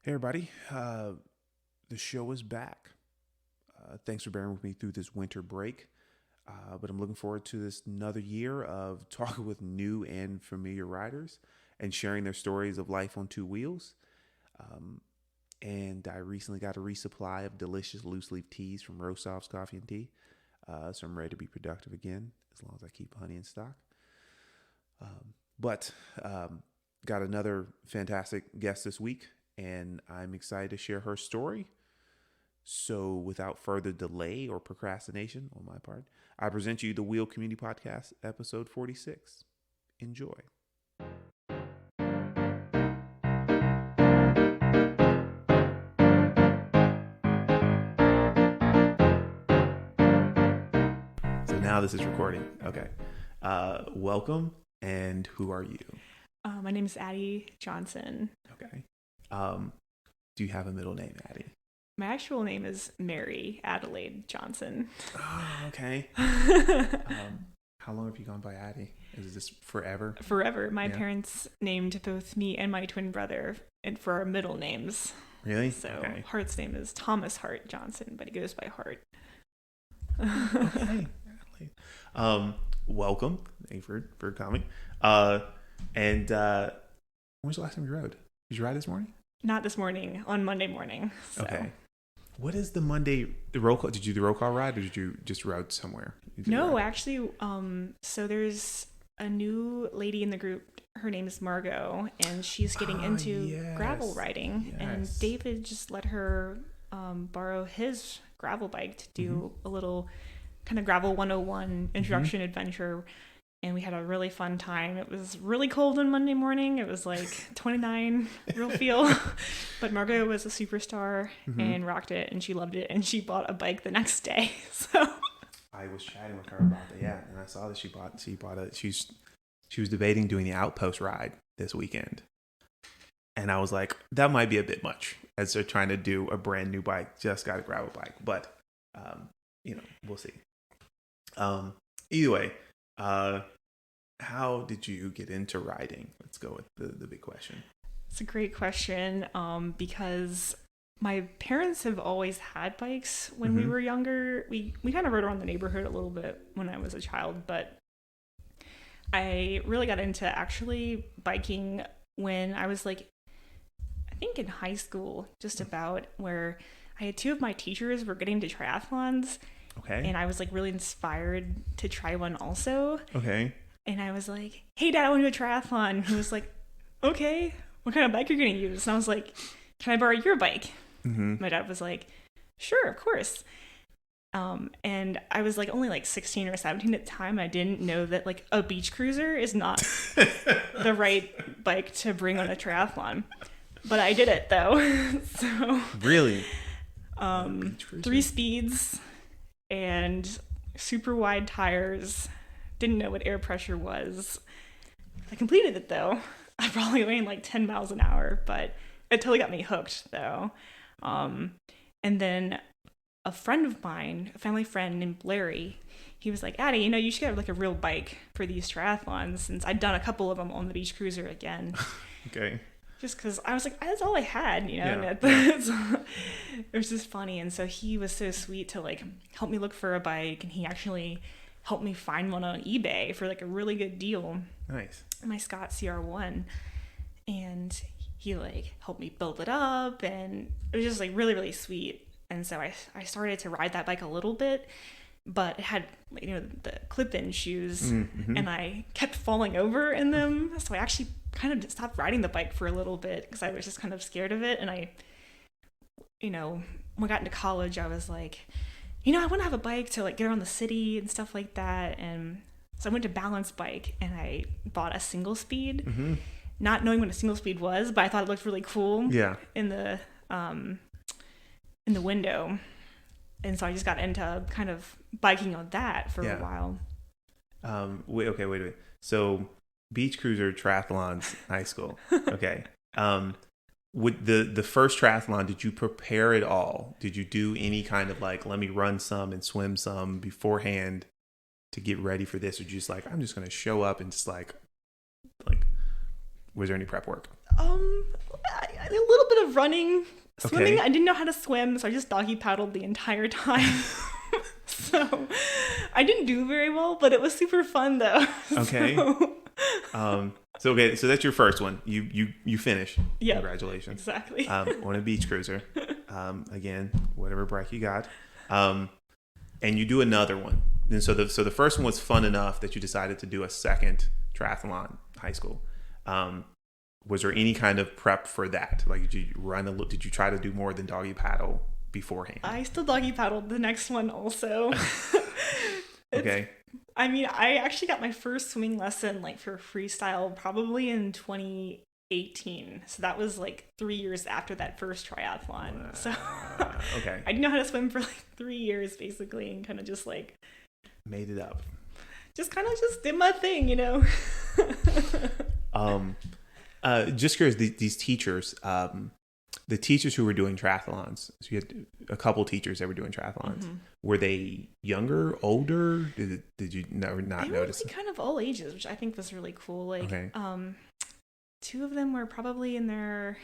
Hey everybody, the show is back. Thanks for bearing with me through this winter break, but I'm looking forward to this another year of talking with new and familiar riders and sharing their stories of life on two wheels. Um, and I recently got a resupply of delicious loose leaf teas from Rosov's Coffee and Tea, so I'm ready to be productive again as long as I keep honey in stock. But got another fantastic guest this week, and I'm excited to share her story. So, without further delay or procrastination on my part, I present you the Wheel Community Podcast, episode 46. Enjoy. So now this is recording. Okay. Welcome, and who are you? My name is Addie Johnson. Okay. Do you have a middle name, Addie? My actual name is Mary Adelaide Johnson. Oh, okay. How long have you gone by Addie? Is this forever? Forever. My parents named both me and my twin brother for our middle names. Really? So okay. Hart's name is Thomas Hart Johnson, but he goes by Hart. Okay. Welcome. Thank you for coming. And when was the last time you rode? Did you ride this morning? Not this morning, on Monday morning. So. Okay. What is the roll call? Did you do the roll call ride, or did you just ride somewhere? No, actually, so there's a new lady in the group. Her name is Margot, and she's getting into gravel riding. Yes. And David just let her borrow his gravel bike to do a little kind of gravel 101 introduction adventure. And we had a really fun time. It was really cold on Monday morning. It was like 29 real feel. But Margot was a superstar and rocked it, and she loved it. And she bought a bike the next day. So I was chatting with her about that, and I saw that she was debating doing the Outpost ride this weekend. And I was like, that might be a bit much as they're trying to do a brand new bike, just got a gravel bike. But we'll see. Either way, how did you get into riding? Let's go with the big question. It's a great question because my parents have always had bikes when we were younger. We kind of rode around the neighborhood a little bit when I was a child, but I really got into actually biking when I was I think in high school, just about, where I had two of my teachers were getting into triathlons. Okay. And I was really inspired to try one also. Okay. And I was like, hey, Dad, I want to do a triathlon. And he was like, okay, what kind of bike are you going to use? And I was like, can I borrow your bike? My dad was like, sure, of course. And I was only 16 or 17 at the time. I didn't know that a beach cruiser is not the right bike to bring on a triathlon. But I did it though. So really? 3 speeds and super wide tires. Didn't know what air pressure was. I completed it though. I probably went 10 miles an hour, but it totally got me hooked though. And then a friend of mine, a family friend named Larry, he was like, Addie, you should get a real bike for these triathlons, since I'd done a couple of them on the beach cruiser again. Okay. Just because I was like, that's all I had, Yeah. And it was just funny. And so he was so sweet to help me look for a bike, and he actually helped me find one on eBay for a really good deal. Nice. My Scott CR1, and he helped me build it up, and it was just really, really sweet. And so I started to ride that bike a little bit, but it had the clip-in shoes, and I kept falling over in them. So I actually kind of stopped riding the bike for a little bit because I was just kind of scared of it. And I, when I got into college, I was like, I want to have a bike to get around the city and stuff like that. And so I went to Balance Bike, and I bought a single speed, not knowing what a single speed was, but I thought it looked really cool. Yeah. In the window. And so I just got into kind of biking on that for a while. Wait. So beach cruiser triathlons, high school. Okay. With the first triathlon, did you prepare at all? Did you do any kind of let me run some and swim some beforehand to get ready for this? Or just I'm just going to show up and just was there any prep work? A little bit of running, swimming. Okay. I didn't know how to swim, so I just doggy paddled the entire time. So I didn't do very well, but it was super fun though. Okay. So that's your first one. You finished. Yeah. Congratulations. Exactly. On a beach cruiser. Again, whatever break you got. And you do another one. And so the first one was fun enough that you decided to do a second triathlon in high school. Was there any kind of prep for that? Like, did you try to do more than doggy paddle beforehand? I still doggy paddled the next one also. Okay. I mean, I actually got my first swimming lesson like for freestyle probably in 2018. So that was like 3 years after that first triathlon. So okay. I didn't know how to swim for like 3 years basically, and kind of just like made it up. Just kind of just did my thing, you know. Just curious, these teachers, the teachers who were doing triathlons, so you had a couple teachers that were doing triathlons. Mm-hmm. Were they younger, older? Did you not they notice? They were kind of all ages, which I think was really cool. Like, okay. Two of them were probably in their,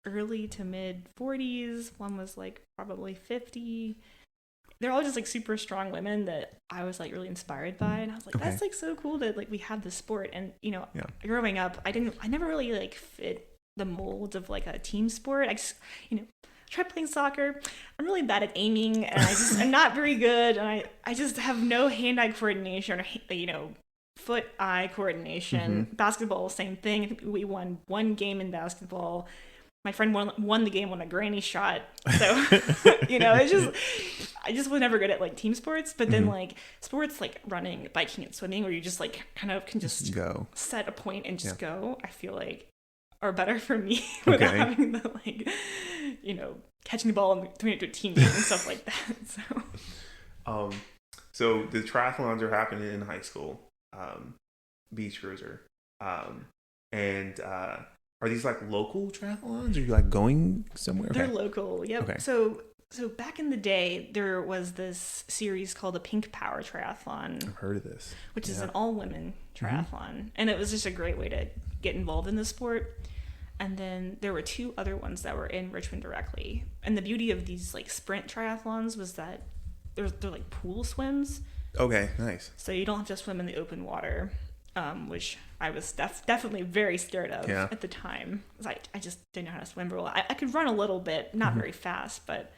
early to mid 40s. One was like probably 50. They're all just like super strong women that I was like really inspired by, and I was like, that's like so cool that like we have this sport. And growing up, I never really like fit the mold of like a team sport. I just tried playing soccer. I'm really bad at aiming, and I'm not very good, and I just have no hand-eye coordination or foot-eye coordination. Mm-hmm. Basketball, same thing. I think we won one game in basketball. My friend won the game on a granny shot. So, I just was never good at like team sports. But then like sports like running, biking, and swimming, where you just like kind of can just go set a point and just go, I feel like are better for me without having the like, catching the ball and throwing it to a teammate and stuff like that. So the triathlons are happening in high school, beach cruiser, and are these like local triathlons? Are you like going somewhere? They're local. Yep. Okay. So back in the day, there was this series called the Pink Power Triathlon. I've heard of this. Which is an all-women triathlon. Mm-hmm. And it was just a great way to get involved in the sport. And then there were two other ones that were in Richmond directly. And the beauty of these like sprint triathlons was that they're like pool swims. Okay, nice. So you don't have to swim in the open water. Which I was definitely very scared of at the time. I just didn't know how to swim very well. I could run a little bit, not very fast, but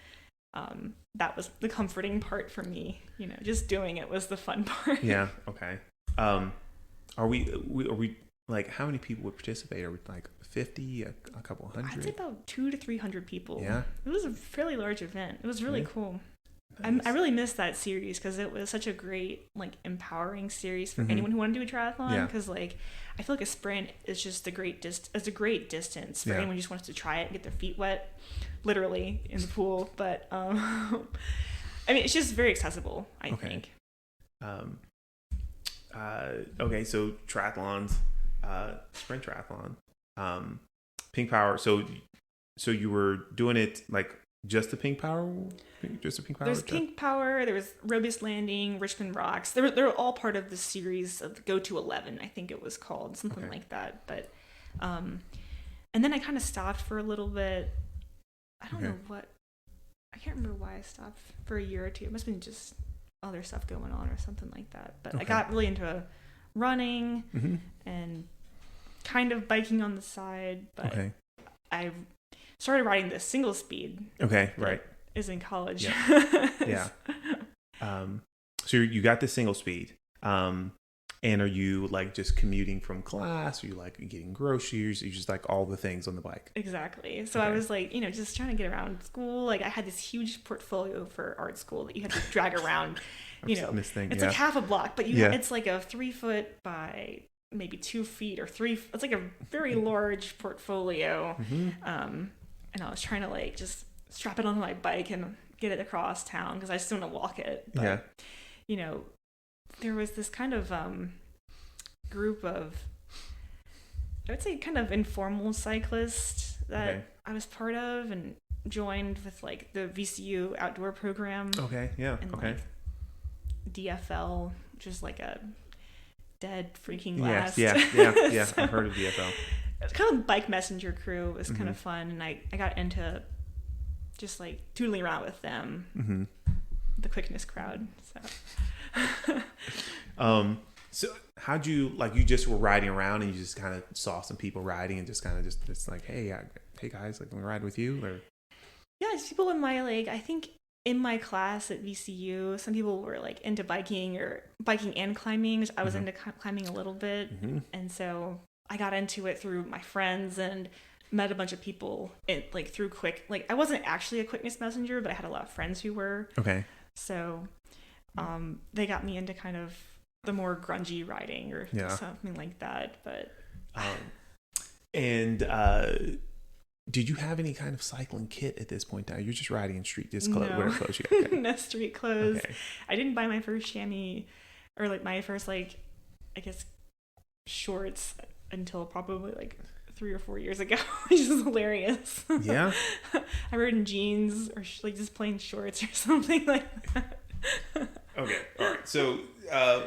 that was the comforting part for me. Just doing it was the fun part. Yeah. Okay. Are we like, how many people would participate? Are we like 50, a couple hundred? I'd say about 200 to 300 people. Yeah. It was a fairly large event. It was really cool. Nice. I really missed that series because it was such a great, like, empowering series for anyone who wanted to do a triathlon. Because, like, I feel like a sprint is just a great distance for anyone who just wants to try it and get their feet wet, literally in the pool. But I mean, it's just very accessible, I think. Okay, so triathlons, sprint triathlon, Pink Power. So you were doing it like just the Pink Power. There's Pink Power. There was Robust Landing, Richmond Rocks. They're all part of the series of Go to 11. I think it was called something like that. But, and then I kind of stopped for a little bit. I don't know what. I can't remember why I stopped for a year or two. It must have been just other stuff going on or something like that. But I got really into running and kind of biking on the side. But I started riding the single speed. Okay, right. Is in college. Yeah. So you got the single speed. And are you like just commuting from class? Are you like getting groceries? Are you just like all the things on the bike? Exactly. So I was like, just trying to get around school. Like I had this huge portfolio for art school that you had to drag around. It's like half a block, but it's like a 3 foot by maybe 2 feet or 3. It's like a very large portfolio. And I was trying to like just strap it onto my bike and get it across town because I just didn't want to walk it. But, there was this kind of group of, I would say, kind of informal cyclists that I was part of and joined with like the VCU outdoor program. And like DFL, which is like a dead freaking last. Yeah. So, I've heard of DFL. was kind of bike messenger crew. It was kind of fun, and I got into just like tootling around with them, the quickness crowd. So how'd you, like, you just were riding around and you just kind of saw some people riding and just kind of just like, hey guys, like, can we ride with you? Or yeah, just people in my, like, I think in my class at VCU, some people were like into biking and climbing. I was into climbing a little bit, and so I got into it through my friends and met a bunch of people through I wasn't actually a quickness messenger, but I had a lot of friends who were. Okay. So they got me into kind of the more grungy riding or something like that. But did you have any kind of cycling kit at this point? Now you're just riding in street, just no. whatever clothes you got. Okay. No street clothes. Okay. I didn't buy my first chamois or like my first I guess shorts until probably like 3 or 4 years ago, which is hilarious. Yeah. I rode in jeans or like just plain shorts or something like that. Okay. All right. So,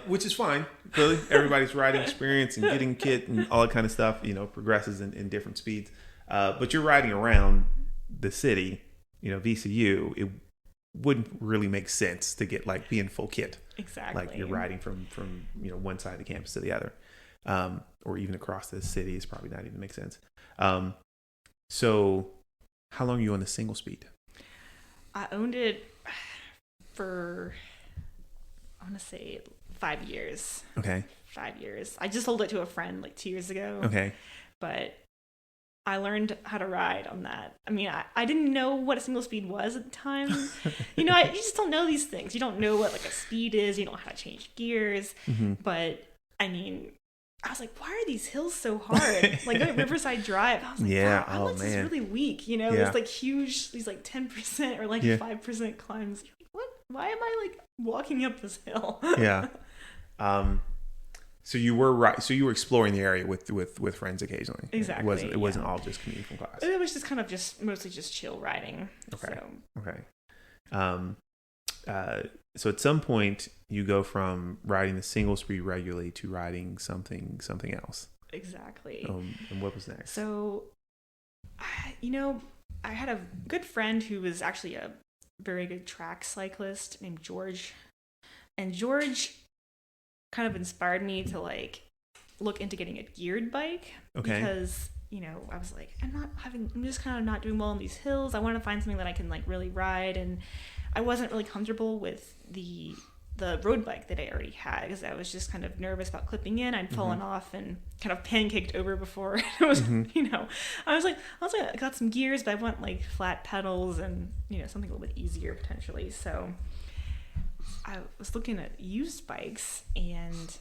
which is fine. Clearly, everybody's riding experience and getting kit and all that kind of stuff, progresses in different speeds. But you're riding around the city, VCU, it wouldn't really make sense to get be in full kit. Exactly. Like you're riding from one side of the campus to the other. Or even across the city is probably not even make sense. So how long are you on the single speed? I owned it for, I want to say 5 years. Okay. 5 years. I just sold it to a friend 2 years ago. Okay. But I learned how to ride on that. I mean, I didn't know what a single speed was at the time. You just don't know these things. You don't know what a speed is. You don't know how to change gears. But I mean, I was like, why are these hills so hard? Going at Riverside Drive, I was like, yeah, wow, this is really weak. It's huge, these 10% or 5% climbs. What? Why am I walking up this hill? Yeah. So you were So you were exploring the area with friends occasionally. Exactly. It wasn't all just commuting from class. It was just kind of mostly just chill riding. Okay. So. Okay. So at some point you go from riding the single speed regularly to riding something else. Exactly. And what was next? So, I had a good friend who was actually a very good track cyclist named George. And George kind of inspired me to look into getting a geared bike. Okay. Because, I was like, I'm just kind of not doing well on these hills. I want to find something that I can really ride. And I wasn't really comfortable with the road bike that I already had because I was just kind of nervous about clipping in. I'd fallen off and kind of pancaked over before. It was, I was like, I got some gears, but I want flat pedals and, something a little bit easier potentially. So I was looking at used bikes and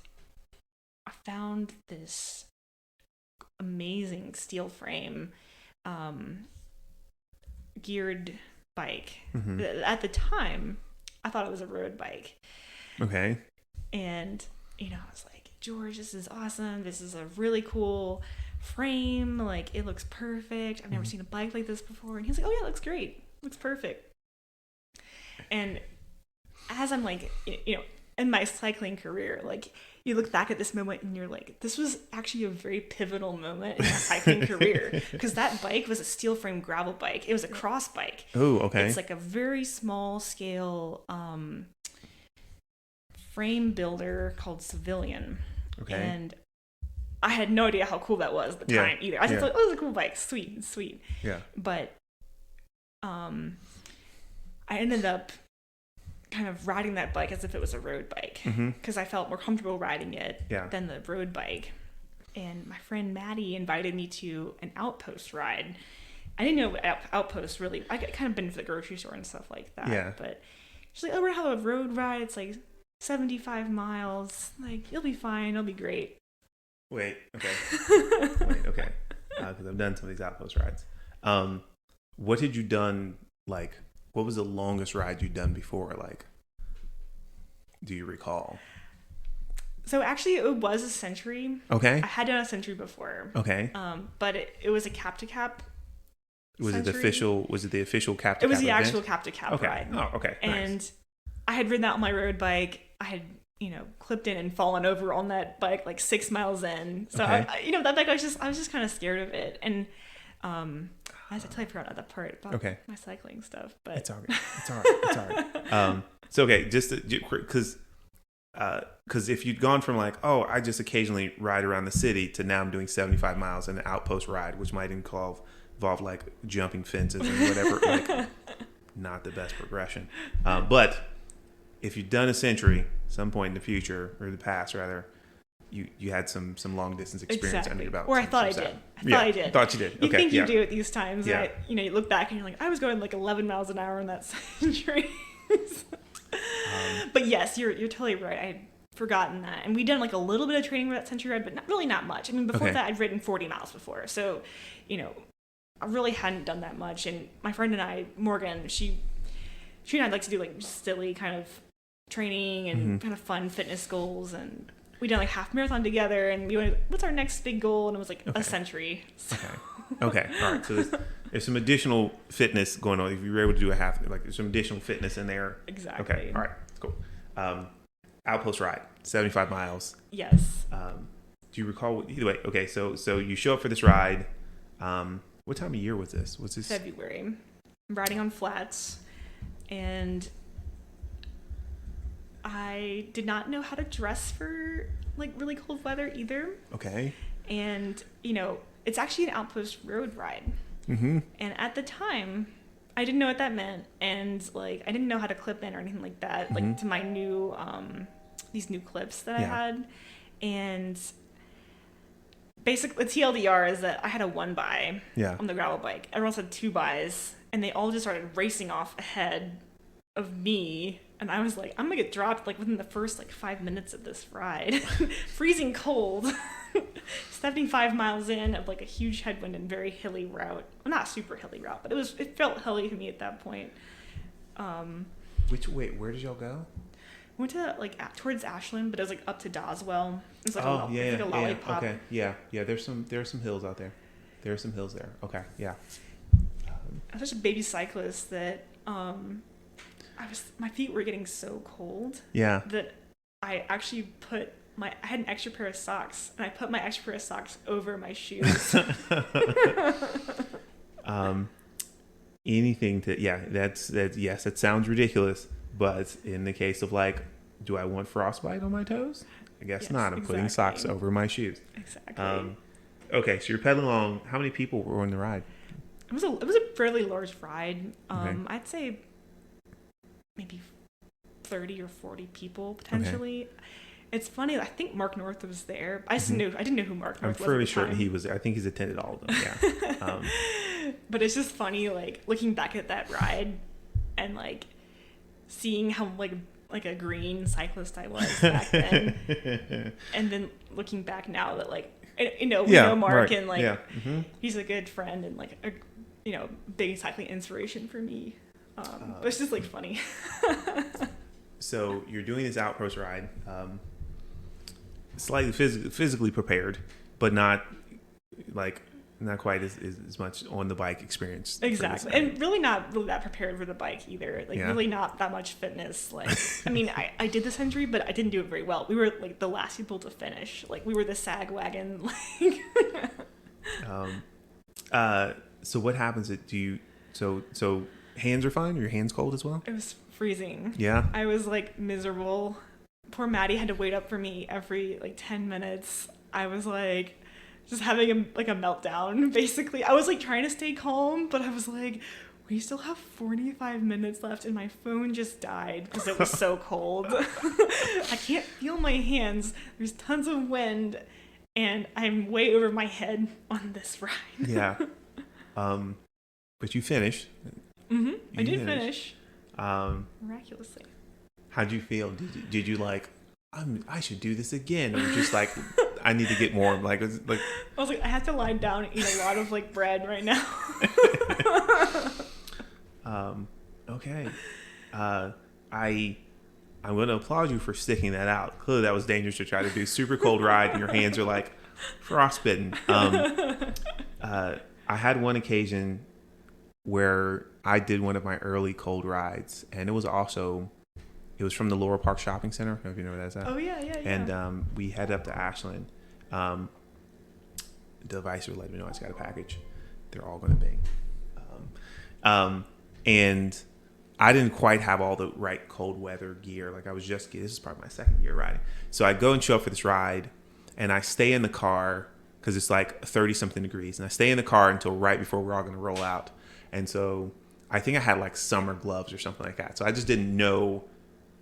I found this amazing steel frame, geared bike. At the time, I thought it was a road bike. Okay. And, I was like, George, this is awesome. This is a really cool frame. It looks perfect. I've never seen a bike like this before. And he's like, oh yeah, it looks great. It looks perfect. And as I'm in my cycling career, you look back at this moment and you're like, this was actually a very pivotal moment in my cycling career because that bike was a steel frame gravel bike. It was a cross bike. Oh, okay. It's a very small scale frame builder called Civilian. Okay. And I had no idea how cool that was at the time either. I just thought, oh, it's a cool bike. Sweet. Yeah. But I ended up kind of riding that bike as if it was a road bike because I felt more comfortable riding it than the road bike. And my friend Maddie invited me to an outpost ride. I didn't know outpost really. I kind of been to the grocery store and stuff like that. Yeah. But she's like, oh, we're gonna have a road ride. It's 75 miles. You'll be fine. It'll be great. Wait. Okay. Okay. Because I've done some of these outpost rides. What had you done? What was the longest ride you'd done before? Do you recall? So actually, it was a century. Okay. I had done a century before. Okay. But it was a cap to cap. Was it the official cap to cap? It was the actual cap to cap ride. Oh, okay. And I had ridden that on my road bike. I had clipped in and fallen over on that bike like 6 miles in. So Okay. that bike, I was just kind of scared of it. And I totally forgot about that part about my cycling stuff. But it's all right. It's all right. It's all right. So okay, just because if you'd gone from like, oh, I just occasionally ride around the city to now I'm doing 75 miles in an outpost ride, which might involve like jumping fences and whatever, like not the best progression. But if you've done a century, some point in the future or the past rather, you had some long distance experience under your belt. Or I thought I did. I did. Thought you did. Okay. You think you do it these times. Yeah. Right? You look back and you're like, I was going like 11 miles an hour in that century. But yes, you're totally right. I had forgotten that. And we did like a little bit of training for that century ride, but not much. I mean, before that, I'd ridden 40 miles before. So, I really hadn't done that much. And my friend and I, Morgan, she and I'd like to do like silly kind of training and kind of fun fitness goals. And we did like half marathon together, and we went, what's our next big goal? And it was like a century. So. Okay. All right. So there's some additional fitness going on. If you were able to do a half, like there's some additional fitness in there. Exactly. Okay. All right. Cool. Outpost ride, 75 miles. Yes. Do you recall? Either way. Okay. So you show up for this ride. What time of year was this? Was this February? I'm riding on flats, and I did not know how to dress for like really cold weather either. Okay. And it's actually an outpost road ride. Mm-hmm. And at the time, I didn't know what that meant, and like I didn't know how to clip in or anything like that, like to my new these new clips that I had. And basically, the TLDR is that I had a 1-by on the gravel bike. Everyone else had 2-bys, and they all just started racing off ahead of me. And I was like, I'm gonna get dropped like within the first like 5 minutes of this ride. Freezing cold. 75 miles in of like a huge headwind and very hilly route. Well, not super hilly route, but it felt hilly to me at that point. Where did y'all go? We went to like towards Ashland, but it was like up to Doswell. It was like a lollipop. Okay. Yeah. There's some hills out there. There are some hills there. Okay. Yeah. I was such a baby cyclist that my feet were getting so cold. Yeah. That I actually I had an extra pair of socks, and I put my extra pair of socks over my shoes. Anything that sounds ridiculous, but in the case of like, do I want frostbite on my toes? I guess not. I'm putting socks over my shoes. Exactly. Okay, so you're pedaling along. How many people were on the ride? It was a fairly large ride. I'd say maybe 30 or 40 people potentially. Okay. It's funny. I think Mark North was there. I didn't know who Mark North was. I'm fairly sure he was there. I think he's attended all of them. Yeah. But it's just funny, like looking back at that ride and like seeing how like a green cyclist I was back then, and then looking back now that like we know Mark and like he's a good friend and like a big cycling inspiration for me. But it's just like funny. So you're doing this outpost ride, slightly physically prepared, but not quite as much on the bike experience. Exactly. And really not really that prepared for the bike either. Like really not that much fitness. Like, I mean, I did the century, but I didn't do it very well. We were like the last people to finish. Like we were the sag wagon. Like. So what happens? So hands are fine? Are your hands cold as well? It was freezing. Yeah. I was like miserable. Poor Maddie had to wait up for me every like 10 minutes. I was like just having a meltdown basically. I was like trying to stay calm, but I was like, we still have 45 minutes left, and my phone just died because it was so cold. I can't feel my hands. There's tons of wind, and I'm way over my head on this ride. Yeah. But you finished. Mm-hmm. I did finish. Miraculously. How'd you feel? Did you like, I should do this again? Or just like, I need to get more. Like, I was like, I have to lie down and eat a lot of like bread right now. Okay. I'm going to applaud you for sticking that out. Clearly that was dangerous to try to do. Super cold ride and your hands are like frostbitten. I had one occasion where I did one of my early cold rides, and it was also It was from the Laurel Park Shopping Center. I don't know if you know where that's at. Oh yeah. And we head up to Ashland. The device would let me know I just got a package. They're all going to bing. And I didn't quite have all the right cold weather gear. Like I was just, this is probably my second year riding. So I go and show up for this ride, and I stay in the car because it's like 30 something degrees. And I stay in the car until right before we're all going to roll out. And so I think I had like summer gloves or something like that. So I just didn't know.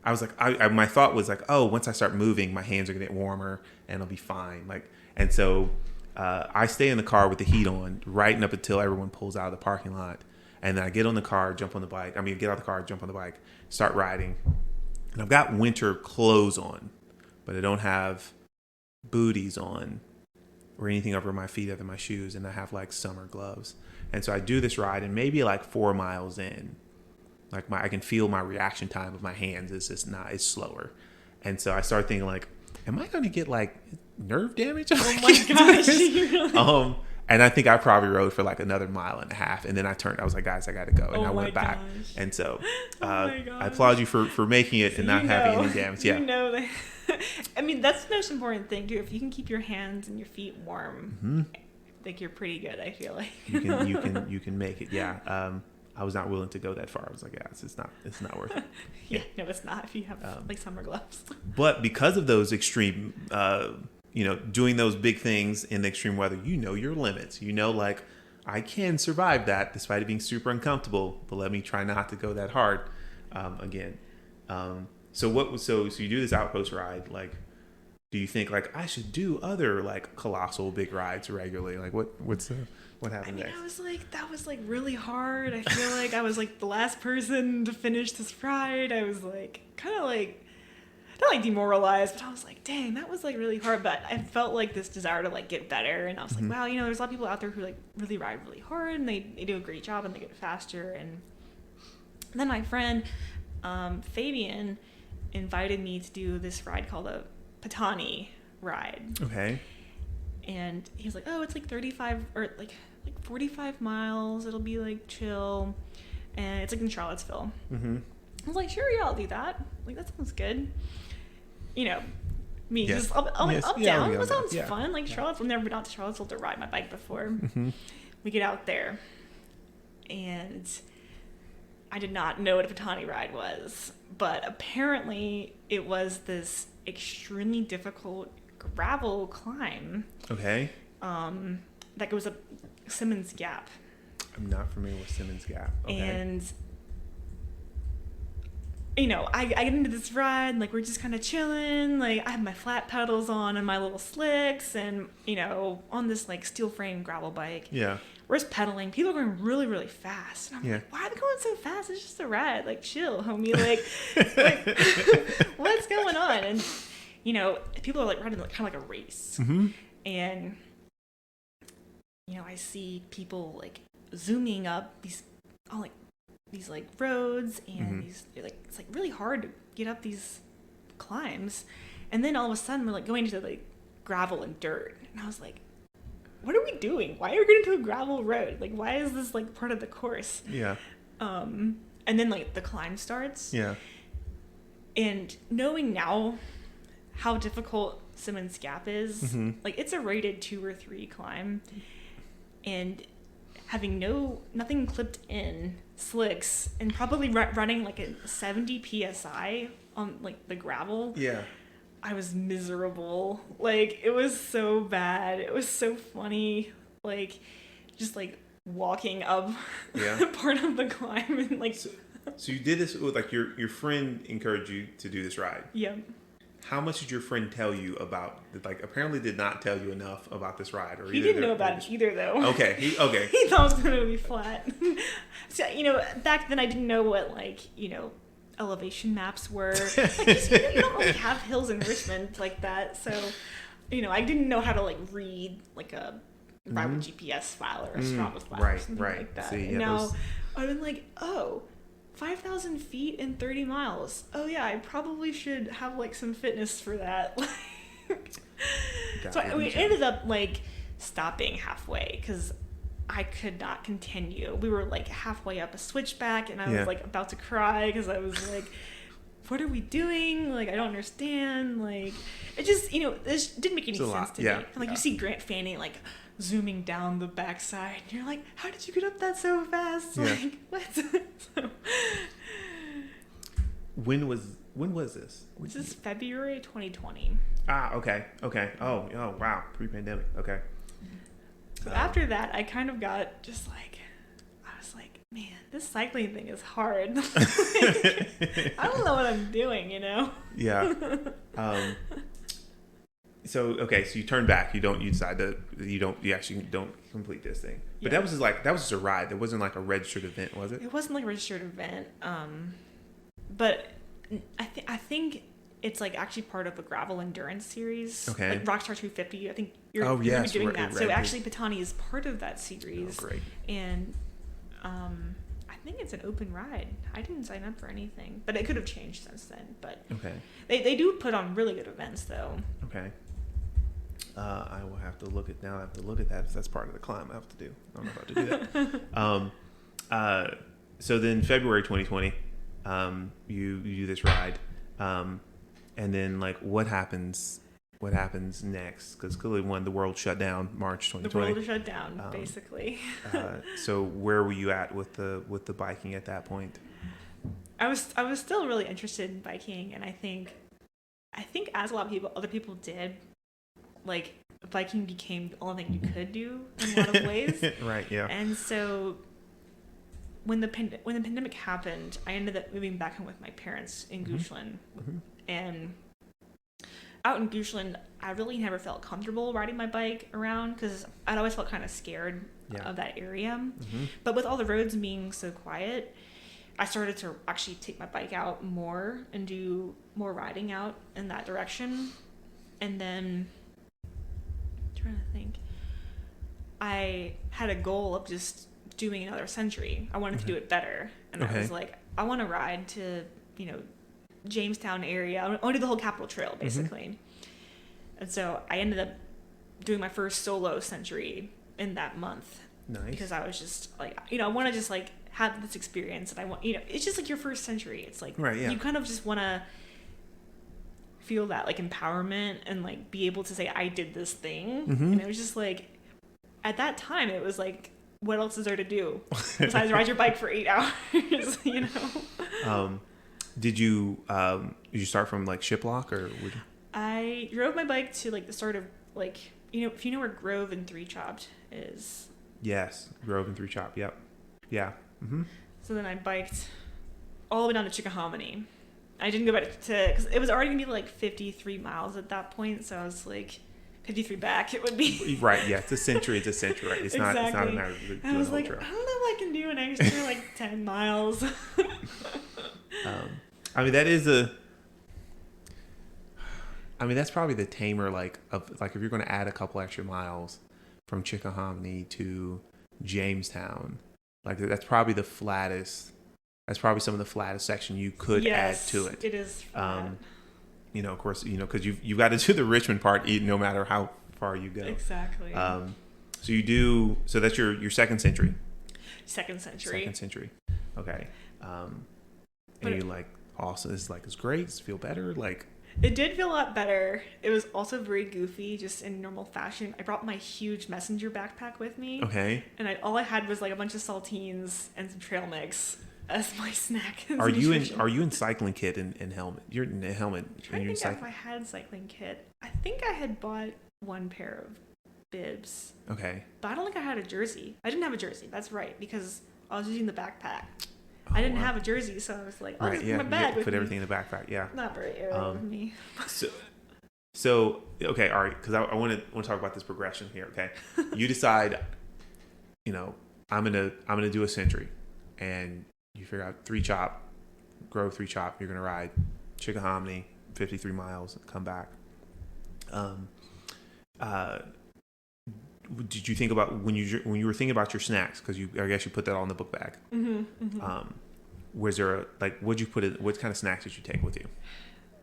I was like, my thought was like, oh, once I start moving, my hands are going to get warmer and I'll be fine. Like, and so I stay in the car with the heat on right up until everyone pulls out of the parking lot. And then I get on the car, jump on the bike. Get out of the car, jump on the bike, start riding. And I've got winter clothes on, but I don't have booties on or anything over my feet other than my shoes. And I have like summer gloves. And so I do this ride, and maybe like 4 miles in, like I can feel my reaction time of my hands is just it's slower. And so I start thinking like, am I going to get like nerve damage? Oh my gosh. And I think I probably rode for like another 1.5 miles. And then I was like, guys, I got to go. And I went back. And so I applaud you for making it and not having any damage. Yeah. You know that. That's the most important thing too. If you can keep your hands and your feet warm, like you're pretty good, I feel like. you can make it. Yeah. I was not willing to go that far. I was like, yeah, it's not worth it. Yeah, no, it's not if you have like summer gloves. But because of those extreme, doing those big things in the extreme weather, your limits. Like I can survive that despite it being super uncomfortable. But let me try not to go that hard again. So you do this outpost ride. Like, do you think like I should do other like colossal big rides regularly? Like what happened next? I was like, that was like really hard. I feel like I was like the last person to finish this ride. I was like kind of like not like demoralized, but I was like, dang, that was like really hard. But I felt like this desire to like get better, and I was like, wow, there's a lot of people out there who like really ride really hard, and they do a great job, and they get faster. And then my friend Fabian invited me to do this ride called a Patani ride. Okay. And he was like, oh, it's like 35 or like 45 miles. It'll be like chill. And it's like in Charlottesville. I was like, sure, yeah, I'll do that. Like, that sounds good. Me just up down. That sounds fun. Like Charlottesville, I've never been out to Charlottesville to ride my bike before. We get out there. And I did not know what a Patani ride was. But apparently it was this extremely difficult gravel climb. Okay. That goes up Simmons Gap. I'm not familiar with Simmons Gap. Okay. And I get into this ride, like we're just kind of chilling, like I have my flat pedals on and my little slicks, and on this like steel frame gravel bike. Yeah. We're just pedaling. People are going really, really fast. And I'm like, why are they going so fast? It's just a ride. Like, chill, homie. Like what's going on? And people are like running like kind of like a race. And I see people like zooming up these roads, and it's like really hard to get up these climbs. And then all of a sudden we're like going into like gravel and dirt, and I was like, what are we doing? Why are we going to a gravel road? Like, why is this like part of the course? Yeah. And then like the climb starts. Yeah. And knowing now how difficult Simmons Gap is, like it's a rated 2 or 3 climb, and having nothing clipped in slicks and probably running like a 70 psi on like the gravel. Yeah. I was miserable. Like, it was so bad. It was so funny. Like, just like walking up part of the climb and like. So you did this with like your friend encouraged you to do this ride. Yeah. How much did your friend tell you about? Like, apparently did not tell you enough about this ride, or he didn't know about it either, though. Okay. He thought it was going to be flat. So back then I didn't know what elevation maps were. Like, you don't really have hills in Richmond like that, so I didn't know how to like read like a Bible GPS file or a Strava file or something like that. See, and now I've been like, 5,000 feet in 30 miles. Oh yeah, I probably should have like some fitness for that. So we ended up like stopping halfway because I could not continue. We were like halfway up a switchback, and I was like about to cry because I was like what are we doing? Like, I don't understand. Like, it just, this didn't make any sense to me. And, like, you see Grant Fanning, like, zooming down the backside. And you're like, how did you get up that so fast? Like, what? So, when was this? This is February 2020. Okay. Oh, wow. Pre-pandemic. Okay. So after that, I kind of got just like, I was like, man, this cycling thing is hard. Like, I don't know what I'm doing, Yeah. So you turn back. You actually don't complete this thing. But that was just a ride. It wasn't like a registered event, was it? It wasn't like a registered event. But I think it's like actually part of a gravel endurance series. Okay. Like Rockstar 250. I think you're doing that. So actually Patani is part of that series. Oh, great. And I think it's an open ride. I didn't sign up for anything, but it could have changed since then. But okay. They do put on really good events though. Okay. I will have to look at that if that's part of the climb I have to do. I don't know how to do that. So then February 2020, you do this ride, and then like what happens next? Because clearly the world shut down March 2020. The world shut down basically. So where were you at with the biking at that point? I was still really interested in biking, and I think as a lot of other people did, like biking became the only thing you could do in a lot of ways. Right. Yeah. And so when the pandemic happened, I ended up moving back home with my parents in Goochland. Mm-hmm. And out in Goochland, I really never felt comfortable riding my bike around because I'd always felt kind of scared of that area. Mm-hmm. But with all the roads being so quiet, I started to actually take my bike out more and do more riding out in that direction. And then I'm trying to think, I had a goal of just doing another century. I wanted to do it better. And I was like, I want to ride to, Jamestown area. I want to do the whole Capitol Trail, basically. Mm-hmm. And so I ended up doing my first solo century in that month. Nice. Because I was just like, I want to just like have this experience. And I want, it's just like your first century. It's like, you kind of just want to feel that like empowerment and like be able to say, I did this thing. Mm-hmm. And it was just like, at that time, it was like, what else is there to do besides ride your bike for 8 hours? Did you start from like Shiplock or would you? I drove my bike to like the start of like if you know where Grove and Three Chopped is. Yes, Grove and Three Chopped. Yep. Yeah. Mm-hmm. So then I biked all the way down to Chickahominy. I didn't go back to because it was already gonna be like 53 miles at that point. So I was like 53 back. It would be right. Yeah, it's a century. Right? It's exactly. not. It's not a matter of doing I was the whole like, trail. I don't know if I can do an extra like 10 miles. That's probably the tamer of if you're going to add a couple extra miles from Chickahominy to Jamestown, like that's probably the flattest. That's probably some of the flattest section you could add to it. It is flat. Of course, because you've got to do the Richmond part, no matter how far you go. Exactly. So you do. So that's your second century. Second century. Okay. And you like also it's great. Does it feel better? Like it did feel a lot better. It was also very goofy, just in normal fashion. I brought my huge messenger backpack with me. Okay. And all I had was like a bunch of saltines and some trail mix as my snack. Are you in cycling kit and helmet? You're in a helmet. I'm trying to think if I had cycling kit. I think I had bought one pair of bibs. Okay. But I don't think I had a jersey. I didn't have a jersey. That's right, because I was using the backpack. I didn't have a jersey, so I was like, I'll just put my bag with put me. everything in the backpack. Yeah. Not very aero of me. So okay, all right, because I want to talk about this progression here. Okay, you decide, I'm gonna do a century, and you figure out Grove Three Chop. You're gonna ride Chickahominy, 53 miles, come back. Did you think about when you were thinking about your snacks? Because I guess you put that all in the book bag. Mm-hmm, mm-hmm. Was there what'd you put in? What kind of snacks did you take with you?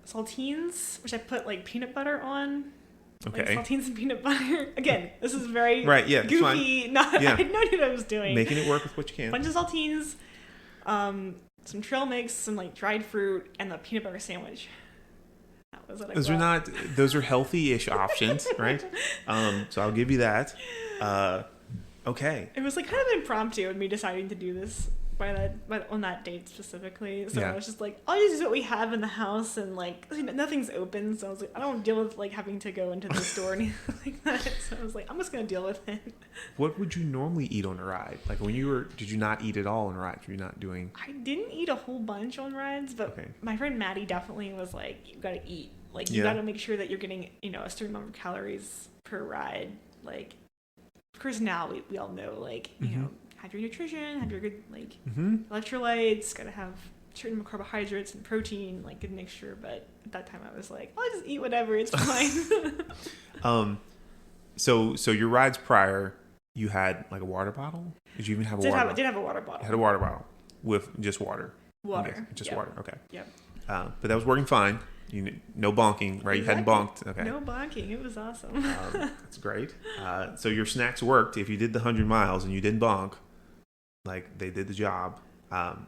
Saltines, which I put like peanut butter on. Okay. Like saltines and peanut butter. Again, this is very right. Yeah, goofy. I had no idea what I was doing. Making it work with what you can. Bunch of saltines, some trail mix, some like dried fruit, and the peanut butter sandwich. That was what I Those brought. those are healthy-ish options, right? So I'll give you that. Okay. It was like kind of impromptu and me deciding to do this on that date specifically. So I was just like, I'll just use what we have in the house, and like nothing's open, so I was like, I don't deal with like having to go into the store or anything like that. So I was like, I'm just gonna deal with it. What would you normally eat on a ride? Like did you not eat at all on rides? Were you not doing? I didn't eat a whole bunch on rides, but my friend Maddie definitely was like, you gotta eat. Like you gotta make sure that you're getting, a certain number of calories per ride. Like, of course now we all know, like, have your nutrition, have your good like electrolytes, gotta have certain carbohydrates and protein, like good mixture. But at that time I was like, I'll just eat whatever, it's fine. So your rides prior, you had like a water bottle? Did you even have a water bottle? Did have a water bottle. You had a water bottle with just water. Water. Just water. Okay. Yep. But that was working fine. No bonking, right? Exactly. You hadn't bonked. Okay. No bonking. It was awesome. That's great. So your snacks worked. If you did the 100 miles and you didn't bonk, like they did the job.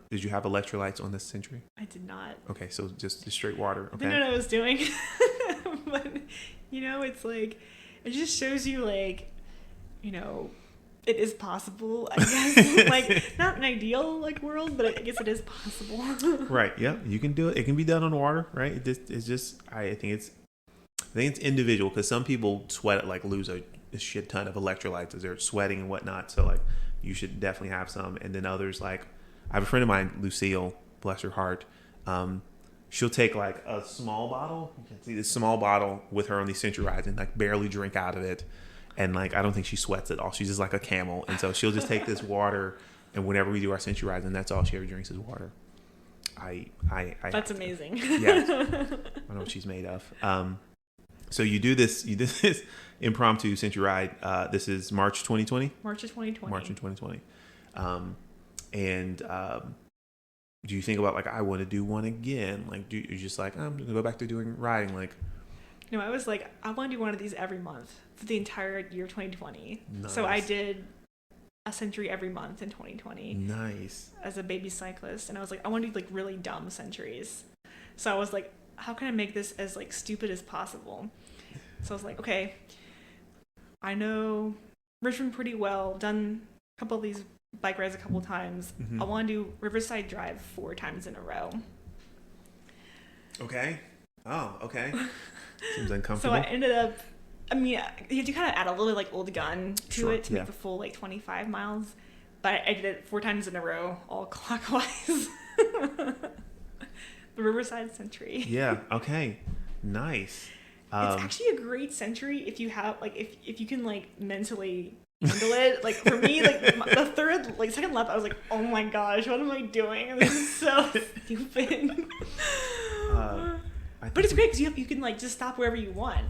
Did you have electrolytes on this Century? I did not. Okay, so just straight water. Okay. I didn't know what I was doing. But, it's like, it just shows you like, it is possible, I guess. Like, not an ideal like world, but I guess it is possible. Right. Yeah. You can do it. It can be done on water, right? It's just. I think it's individual, because some people sweat like lose a shit ton of electrolytes as they're sweating and whatnot. So like, you should definitely have some. And then others, like I have a friend of mine, Lucille, bless her heart. She'll take like a small bottle. You can see this small bottle with her on these Century rides and like barely drink out of it. And like, I don't think she sweats at all. She's just like a camel. And so she'll just take this water, and whenever we do our Century rides, and that's all she ever drinks is water. That's amazing. Yeah. I don't know what she's made of. So you did this impromptu Century ride. This is March 2020? March of 2020. March of 2020. Do you think about like, I want to do one again? Like, do you just like, I'm going to go back to doing riding? Like, no, I was like, I want to do one of these every month for the entire year 2020. Nice. So I did a Century every month in 2020. Nice. As a baby cyclist. And I was like, I want to do like really dumb centuries. So I was like, how can I make this as like stupid as possible? So I was like, okay, I know Richmond pretty well, done a couple of these bike rides a couple of times. I want to do Riverside Drive 4 times in a row. Okay. Oh, okay. Seems uncomfortable. So I ended up, you have to kind of add a little like old gun to it to make the full like 25 miles. But I did it 4 times in a row, all clockwise. The Riverside Century. Yeah. Okay. Nice. It's actually a great century if you have like if you can like mentally handle it. Like for me, like the second lap, I was like, oh my gosh, what am I doing? This is so stupid. But it's great because you can like just stop wherever you want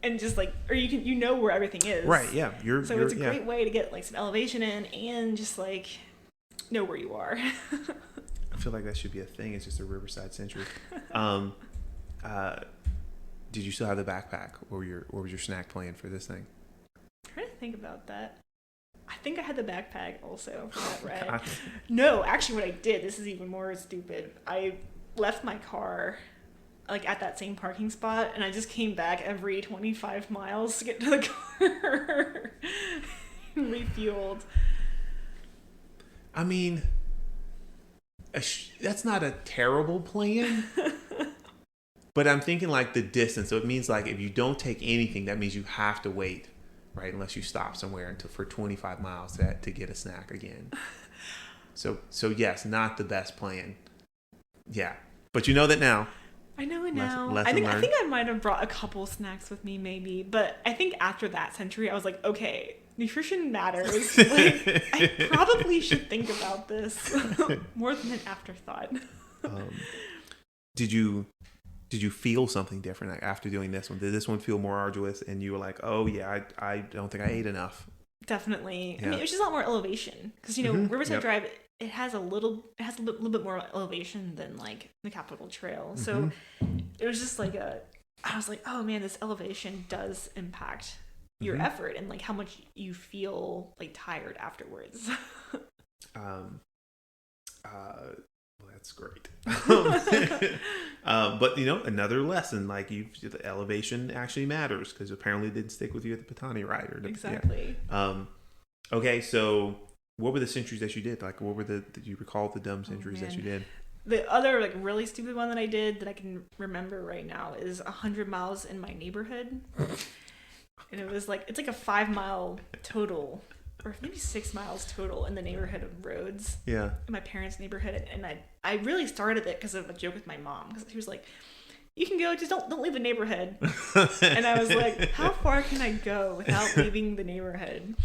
and just like, or you can where everything is. Right. Yeah. It's a great way to get like some elevation in and just like know where you are. I feel like that should be a thing. It's just a Riverside Century. Did you still have the backpack, or what was your snack plan for this thing? I'm trying to think about that. I think I had the backpack also for that ride. God. No, actually what I did, this is even more stupid. I left my car like at that same parking spot, and I just came back every 25 miles to get to the car and refueled. I mean, that's not a terrible plan. But I'm thinking like the distance. So it means like if you don't take anything, that means you have to wait, right? Unless you stop somewhere for 25 miles to get a snack again. So yes, not the best plan. Yeah. But you know that now. I know it now. I think I might have brought a couple snacks with me maybe. But I think after that century, I was like, okay, nutrition matters. Like, I probably should think about this more than an afterthought. Did you feel something different after doing this one? Did this one feel more arduous and you were like, oh yeah, I don't think I ate enough? Definitely. Yeah. I mean, it was just a lot more elevation because, Riverside Drive, it has a little bit more elevation than like the Capitol Trail. So it was just like I was like, oh man, this elevation does impact your effort and like how much you feel like tired afterwards. That's great. But another lesson, like the elevation actually matters, because apparently it didn't stick with you at the Patani ride. Exactly. Yeah. Okay, so what were the centuries that you did? Like, did you recall the dumb centuries that you did? The other like really stupid one that I did that I can remember right now is 100 miles in my neighborhood. And it was like, it's like a 5-mile total, or maybe 6 miles total in the neighborhood of roads. Yeah. In my parents' neighborhood. And I really started it because of a joke with my mom. Because she was like, you can go, just don't leave the neighborhood. And I was like, how far can I go without leaving the neighborhood?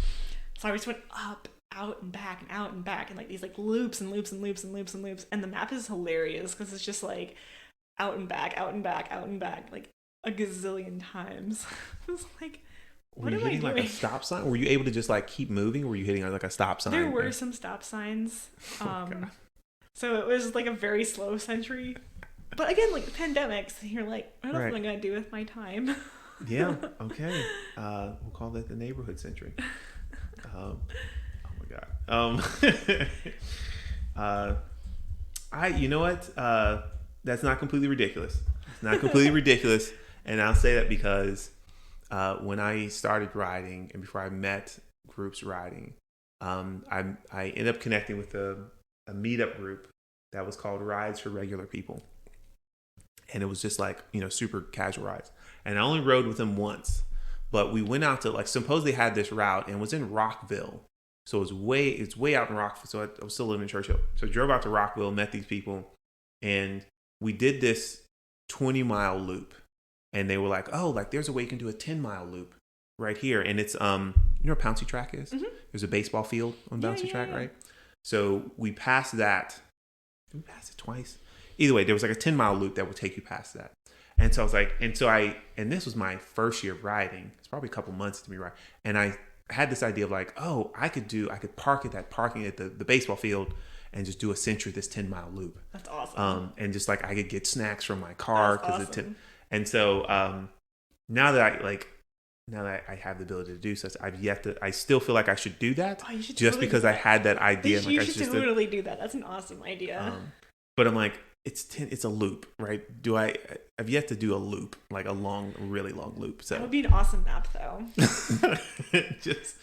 So I just went up, out and back and out and back, and like these like loops and loops and loops and loops and loops. And the map is hilarious because it's just like out and back, out and back, out and back, like a gazillion times. I was like, what am I doing? Were you hitting like a stop sign? Were you able to just like keep moving? Or were you hitting like a stop sign? There were some stop signs. So it was like a very slow century. But again, like pandemics, you're like, I don't know what I'm going to do with my time. Yeah. Okay. We'll call that the neighborhood century. Oh my God. You know what? That's not completely ridiculous. It's not completely ridiculous. And I'll say that because when I started riding and before I met groups riding, I ended up connecting with a meetup group that was called Rides for Regular People. And it was just like, super casual rides. And I only rode with them once. But we went out to, like, suppose they had this route and it was in Rockville. So it's way out in Rockville. So I was still living in Churchill. So I drove out to Rockville, met these people, and we did this 20-mile loop. And they were like, oh, like there's a way you can do a 10-mile loop right here. And it's, where Pouncey Track is? Mm-hmm. There's a baseball field on Pouncey Track, right? So we passed that. Did we pass it twice? Either way, there was like a 10-mile loop that would take you past that. And so I was like, and this was my first year of riding. It's probably a couple months to me ride. And I had this idea of like, oh, I could park at that parking at the baseball field and just do a century this 10-mile loop. That's awesome. And just like I could get snacks from my car. That's awesome. And so now that I have the ability to do such, I still feel like I should do that. Oh, you should just totally because I had that idea. You should totally do that. That's an awesome idea. But I'm like, it's a loop, right? I've yet to do a loop, like a really long loop. So that would be an awesome map, though. Just,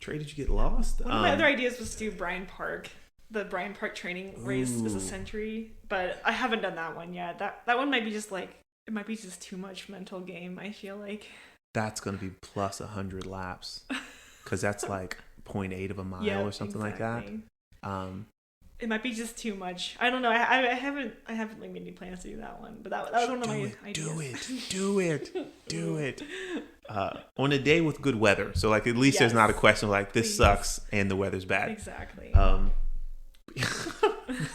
Trey, did you get lost? One of my other ideas was to do Bryan Park. The Bryan Park training race is a century, but I haven't done that one yet. That one might be just like, it might be just too much mental game, I feel like. That's going to be plus 100 laps, because that's like 0.8 of a mile or something like that. It might be just too much. I don't know. I haven't like made any plans to do that one, but that was one of my ideas. Do it. On a day with good weather, so like at least there's not a question of like this sucks and the weather's bad. Exactly.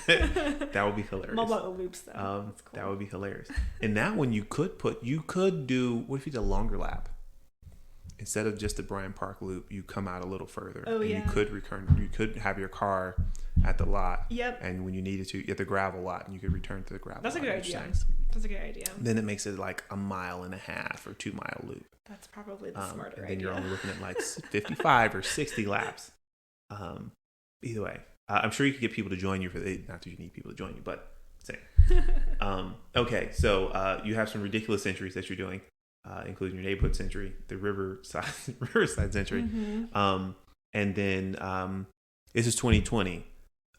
That would be hilarious. I'm all about the loops though. Cool. That would be hilarious. And that one you could do. What if you did a longer lap? Instead of just the Bryan Park loop, you come out a little further. Oh, and yeah. You could have your car at the lot. Yep. And when you needed to, at the gravel lot, and you could return to the gravel lot. That's a good idea. That's a good idea. Then it makes it like a 1.5 mile or 2-mile loop. That's probably the smarter and then idea. you're only looking at like 55 or 60 laps. Either way, I'm sure you could get people to join you not that you need people to join you, but same. Okay, so you have some ridiculous centuries that you're doing. Including your neighborhood century, the Riverside century. Mm-hmm. And then this is 2020.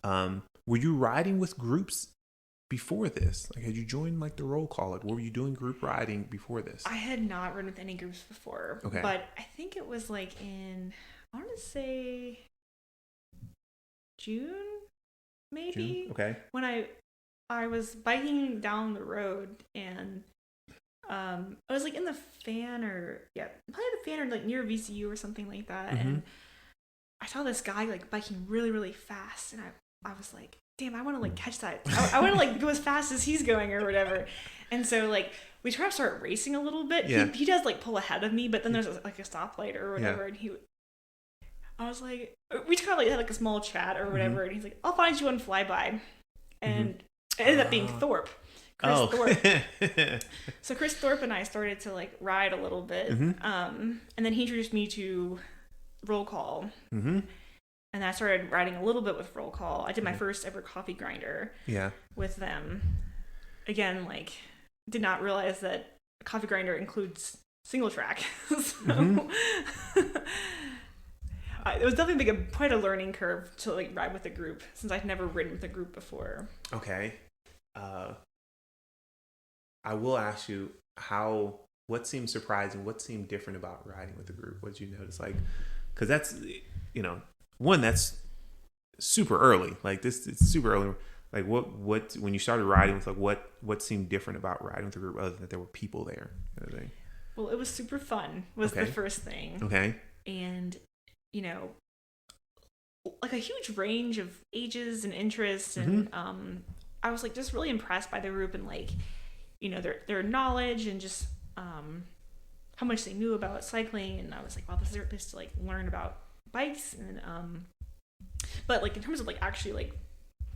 Were you riding with groups before this? Like, had you joined like the roll call? Like, were you doing group riding before this? I had not ridden with any groups before. Okay. But I think it was like I want to say June, maybe. June? Okay. When I was biking down the road and I was like in the fan probably the fan or like near VCU or something like that. Mm-hmm. And I saw this guy like biking really, really fast. And I was like, damn, I want to like catch that. I want to like go as fast as he's going or whatever. And so like we try to start racing a little bit. Yeah. He does like pull ahead of me, but then there's like a stoplight or whatever. Yeah. And I was like, we kind of like had like a small chat or whatever. Mm-hmm. And he's like, I'll find you on flyby. And it ended up being Thorpe. Thorpe. So Chris Thorpe and I started to like ride a little bit. Mm-hmm. And then he introduced me to roll call. Mm-hmm. And I started riding a little bit with roll call. I did my first ever coffee grinder with them. Again, like, did not realize that a coffee grinder includes single track. So it was definitely like quite a learning curve to like ride with a group, since I'd never ridden with a group before. Okay. I will ask you what seemed surprising, what seemed different about riding with a group? What did you notice? Like, because that's, one, that's super early. Like it's super early. Like what when you started riding with, like, what seemed different about riding with a group other than that there were people there? Kind of thing? Well, it was super fun was the first thing. Okay. And, like a huge range of ages and interests. And I was like just really impressed by the group and like, their knowledge and just how much they knew about cycling. And I was like, wow, this is a great place to like learn about bikes. And but like in terms of like actually like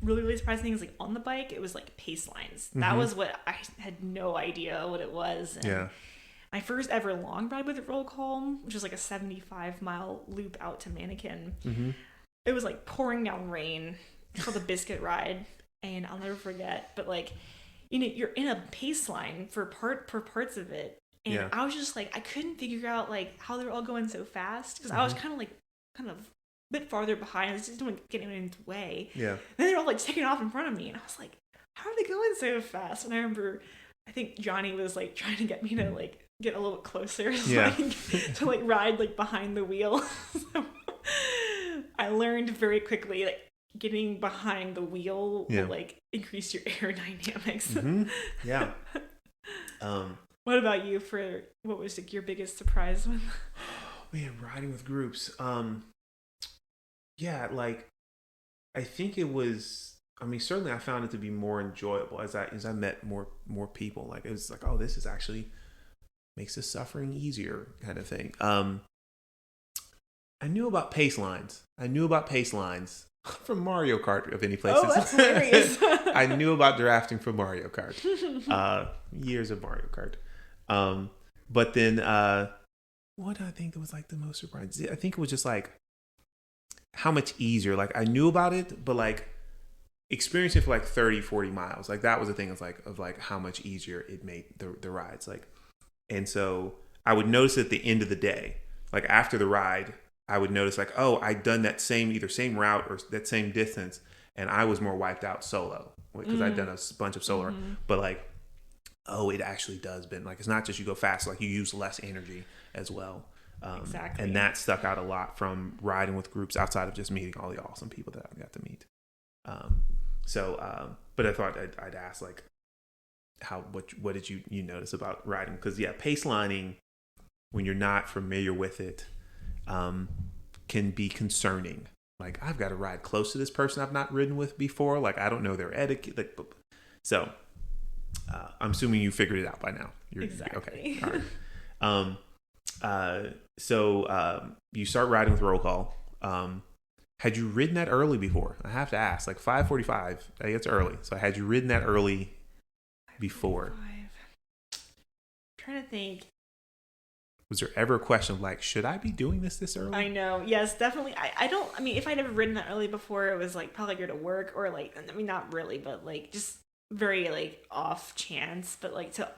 really, really surprising things, like on the bike, it was like pace lines. That was what I had no idea what it was. And my first ever long ride with roll call, which was like a 75-mile loop out to Mannequin. It was like pouring down rain. It's called the biscuit ride, and I'll never forget. But like, you're in a pace line for parts of it, and I was just like, I couldn't figure out like how they're all going so fast, because I was kind of a bit farther behind. I just didn't get anyone's way. Yeah. Then they're all like taking off in front of me, and I was like, how are they going so fast? And I remember, I think Johnny was like trying to get me to like get a little bit closer, to like ride like behind the wheel. So I learned very quickly like getting behind the wheel will like increase your aerodynamics. Yeah. What about you? For what was like your biggest surprise when? Man, riding with groups. Yeah, like I think it was. I mean, certainly I found it to be more enjoyable as I met more people. Like it was like, oh, this is actually makes the suffering easier, kind of thing. I knew about pace lines. From Mario Kart, of any places. Oh, that's hilarious. I knew about drafting from Mario Kart. Years of Mario Kart. But then, what did I think that was like the most surprising? I think it was just like how much easier. Like I knew about it, but like experiencing it for like 30, 40 miles. Like that was the thing of like how much easier it made the rides. Like, and so I would notice at the end of the day, like after the ride, I would notice like, oh, I'd done that same route or that same distance, and I was more wiped out solo because I'd done a bunch of solo. But like, oh, it actually does bend. Like it's not just you go fast, like you use less energy as well. Exactly. And that stuck out a lot from riding with groups outside of just meeting all the awesome people that I got to meet. But I thought I'd ask like, what did you notice about riding? Because pace lining, when you're not familiar with it, can be concerning. Like I've got to ride close to this person I've not ridden with before. Like I don't know their etiquette. Like, so I'm assuming you figured it out by now. Exactly. Okay. All right. So you start riding with roll call. Had you ridden that early before? I have to ask. Like 5:45. It's early. So had you ridden that early before? I'm trying to think. Was there ever a question of like, should I be doing this early? I know. Yes, definitely. I mean, if I'd ever ridden that early before, it was like probably go to work or like, I mean, not really, but like just very like off chance. But like to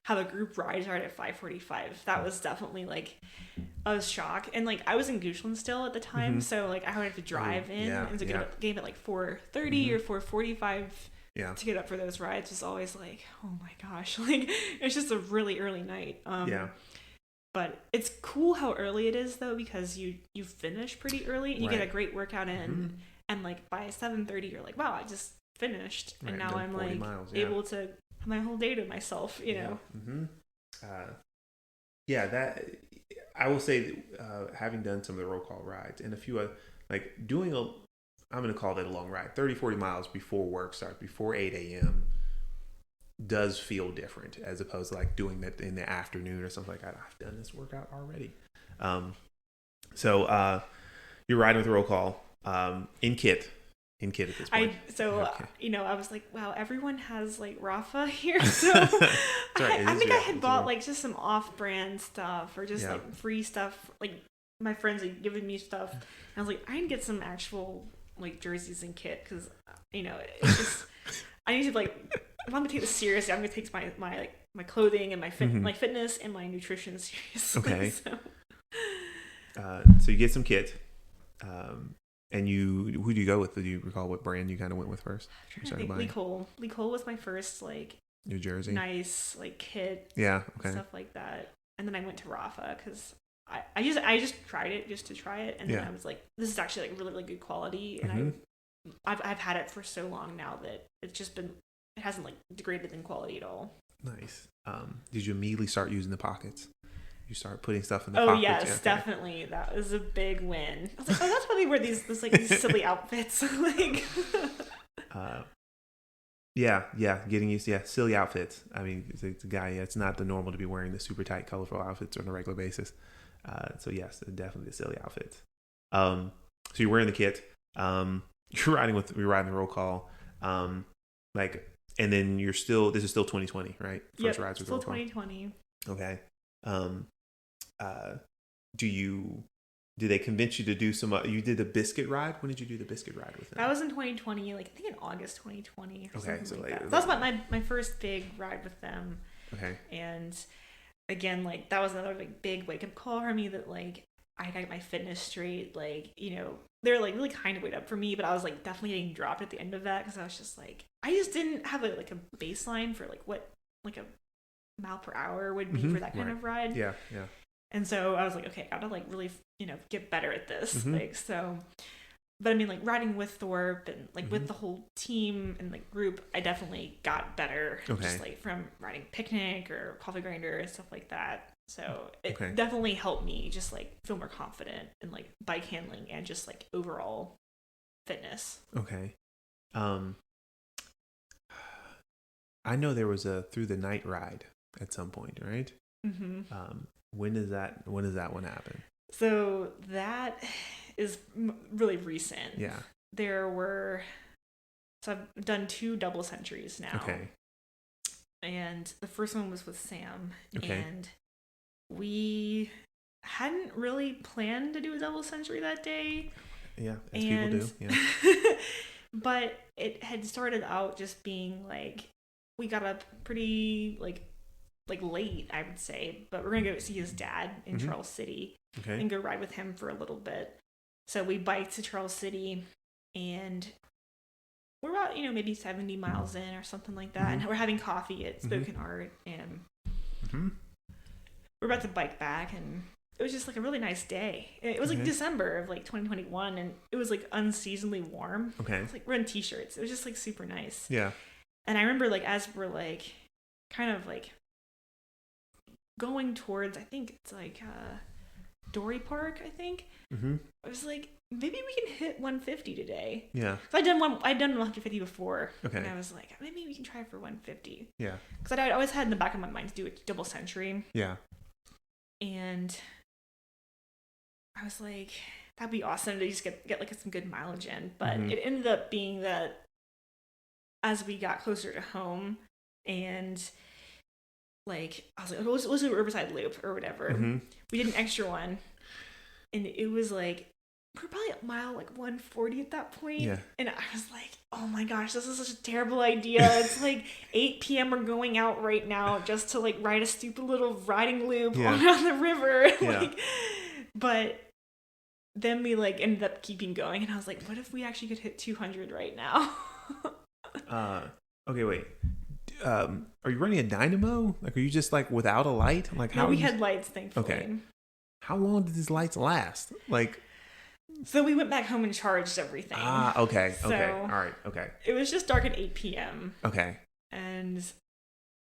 have a group ride at 5:45, that was definitely like a shock. And like I was in Goochland still at the time, so like I would have to drive in and to get up game at like 4:30 or 4:45. To get up for those rides was always like, oh my gosh, like it's just a really early night. But it's cool how early it is though, because you finish pretty early and you get a great workout in, and like by 7:30 you're like, wow, I just finished, and now I'm like able to have my whole day to myself, you know. That I will say, having done some of the roll call rides and a few like doing I'm going to call that a long ride, 30-40 miles before work starts, before 8 a.m. does feel different as opposed to like doing that in the afternoon or something like that. I've done this workout already. So you're riding with roll call in kit at this point. I was like, wow, everyone has like Rafa here. So I think I had bought like just some off-brand stuff or just like free stuff, like my friends like giving me stuff. And I was like, I need to get some actual like jerseys and kit because it's just I need to like if I'm gonna take this seriously, I'm gonna take my clothing and my fitness and my nutrition seriously. Okay. So you get some kit. And who do you go with? Do you recall what brand you kind of went with first? I think Lee Cole. Lee Cole was my first like New Jersey, nice like kit. Yeah, okay. Stuff like that. And then I went to Rafa because I just tried it just to try it, and then I was like, this is actually like really really good quality, and I've had it for so long now that it hasn't like degraded in quality at all. Nice. Did you immediately start using the pockets? You start putting stuff in the pockets? Oh yes, definitely. That was a big win. I was like, oh, that's why they wear these these silly outfits. Like, getting used to silly outfits. I mean, it's a guy. It's not the normal to be wearing the super tight, colorful outfits on a regular basis. So yes, definitely the silly outfits. So you're wearing the kit. You're riding the roll call. And then this is still 2020, right? First rides with still roll call. 2020. Okay. Did they convince you to do some? You did the biscuit ride. When did you do the biscuit ride with them? That was in 2020, like I think in August 2020. Okay, so that was my first big ride with them. Okay. And again, like that was another like big wake up call for me that like I got my fitness straight. Like they were like really kind of wait up for me, but I was like definitely getting dropped at the end of that because I was just like I just didn't have a baseline for like what like a mile per hour would be for that kind of ride. Yeah. And so I was like, okay, I gotta like really, get better at this. Like, so, but I mean, like riding with Thorpe and like with the whole team and like group, I definitely got better. Okay. Just like from riding picnic or coffee grinder and stuff like that. So it definitely helped me just like feel more confident in like bike handling and just like overall fitness. Okay. I know there was a through the night ride at some point, right? When does that one happen? So that is really recent. Yeah. So I've done 2 double centuries now. Okay. And the first one was with Sam. Okay. And we hadn't really planned to do a double century that day. Yeah, as people do. Yeah. But it had started out just being like, we got up pretty like late, I would say, but we're gonna go see his dad in Charles City and go ride with him for a little bit. So we biked to Charles City, and we're about maybe 70 miles in or something like that, and we're having coffee at Spoken Art, and we're about to bike back, and it was just like a really nice day. It was like December of like 2021, and it was like unseasonably warm. It's like we're in t-shirts. It was just like super nice. Yeah. And I remember like as we're like kind of like going towards, I think it's like Dory Park, I think. I was like, maybe we can hit 150 today. Yeah. So I'd done 150 before. Okay. And I was like, maybe we can try for 150. Yeah. Because I always had in the back of my mind to do a double century. Yeah. And I was like, that'd be awesome to just get like some good mileage in. But it ended up being that as we got closer to home and like I was like, let's do a Riverside Loop or whatever. We did an extra one, and it was like we're probably at mile like 140 at that point. Yeah. And I was like, oh my gosh, this is such a terrible idea. It's like 8 p.m. We're going out right now just to like ride a stupid little riding loop on the river. But then we like ended up keeping going, and I was like, what if we actually could hit 200 right now? Okay, wait. Are you running a dynamo? Like, are you just like without a light? Like, how? No, we had lights, thankfully. Okay. How long did these lights last? Like, so we went back home and charged everything. Okay. So okay. All right. Okay. It was just dark at 8 p.m. Okay. And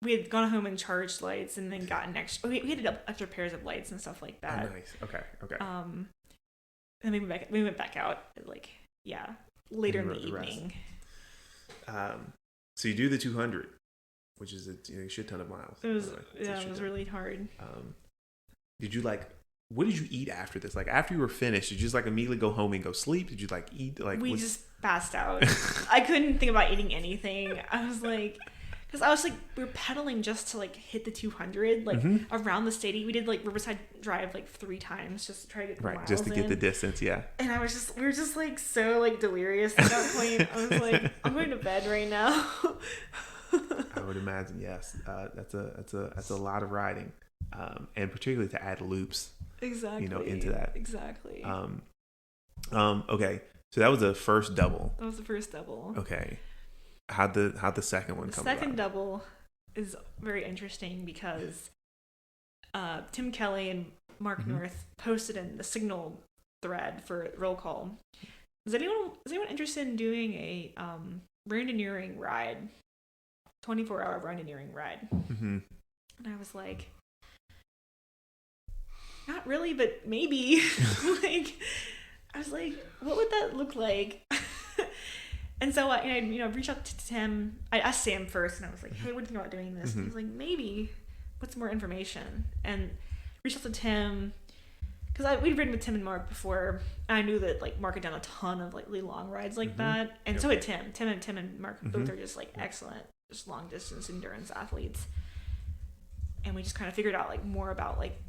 we had gone home and charged lights, and then gotten extra. We had extra pairs of lights and stuff like that. Oh, nice. Okay. Okay. And then we went back out like later in the evening. So you do the 200, which is a shit ton of miles. It was it was really hard. Did you what did you eat after this? Like after you were finished, did you just like immediately go home and go sleep? Did you like eat like? We just passed out. I couldn't think about eating anything. I was like, because I was like, we were pedaling just to like hit the 200, like around the stadium. We did like Riverside Drive like 3 times just to try to get the miles just to get the distance. Yeah. And we were just like so like delirious at that point. I was like, I'm going to bed right now. I would imagine, yes. That's a lot of riding, and particularly to add loops. Exactly. Into that. Exactly. Okay. So that was the first double. That was the first double. Okay. How'd the second one come about? The second double is very interesting because Tim Kelly and Mark North posted in the Signal thread for roll call. Is anyone interested in doing a Randoneering ride, 24-hour Randoneering ride? And I was like, not really, but maybe. Like, I was like, what would that look like? And so I reached out to Tim. I asked Sam first, and I was like, hey, what do you think about doing this? And he was like, maybe. What's more information? And reached out to Tim, because we'd ridden with Tim and Mark before. And I knew that like Mark had done a ton of like really long rides like that, and so had Tim. Tim and Mark both are just like excellent, just long distance endurance athletes. And we just kind of figured out like more about like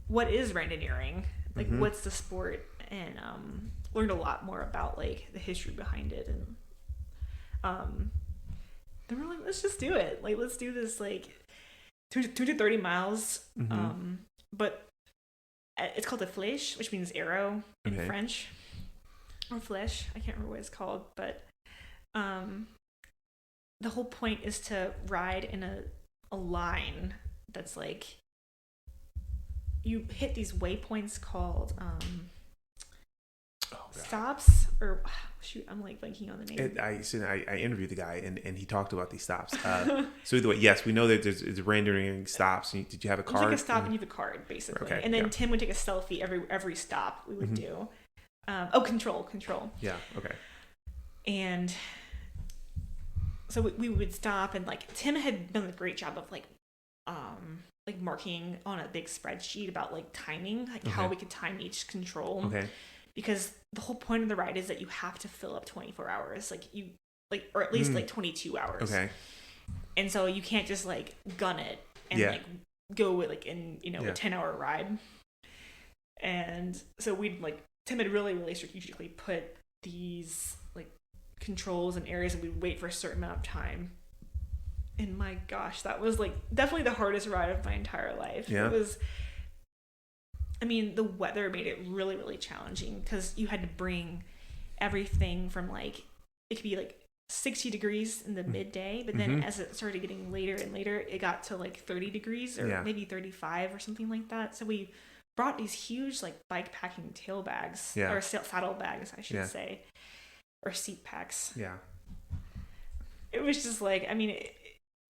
what is Randoneering, like what's the sport, and learned a lot more about like the history behind it. And then we're like, let's just do it. Like, let's do this like 230 miles. But it's called a flèche, which means arrow in French, or flèche. I can't remember what it's called, but the whole point is to ride in a line that's like, you hit these waypoints called stops, or shoot, I'm like blanking on the name. I interviewed the guy, and he talked about these stops. So either way, yes, we know that there's Randoneering stops. Did you have a card? You take a stop and you have a card, basically. Okay, and then Tim would take a selfie every stop we would do. Control. Yeah. Okay. And so we would stop, and like Tim had done a great job of like marking on a big spreadsheet about like timing, like how we could time each control. Okay. Because the whole point of the ride is that you have to fill up 24 hours, or at least like 22 hours. Okay. And so you can't just like gun it and like go with like in a 10-hour ride. And so Tim had really, really strategically put these like controls and areas, and we'd wait for a certain amount of time. And my gosh, that was like definitely the hardest ride of my entire life. Yeah. It was. I mean, the weather made it really, really challenging because you had to bring everything from like, it could be like 60 degrees in the midday, but then as it started getting later and later, it got to like 30 degrees or maybe 35 or something like that. So we brought these huge like bike packing tail bags, or saddle bags, I should say, or seat packs. Yeah. It was just like, I mean,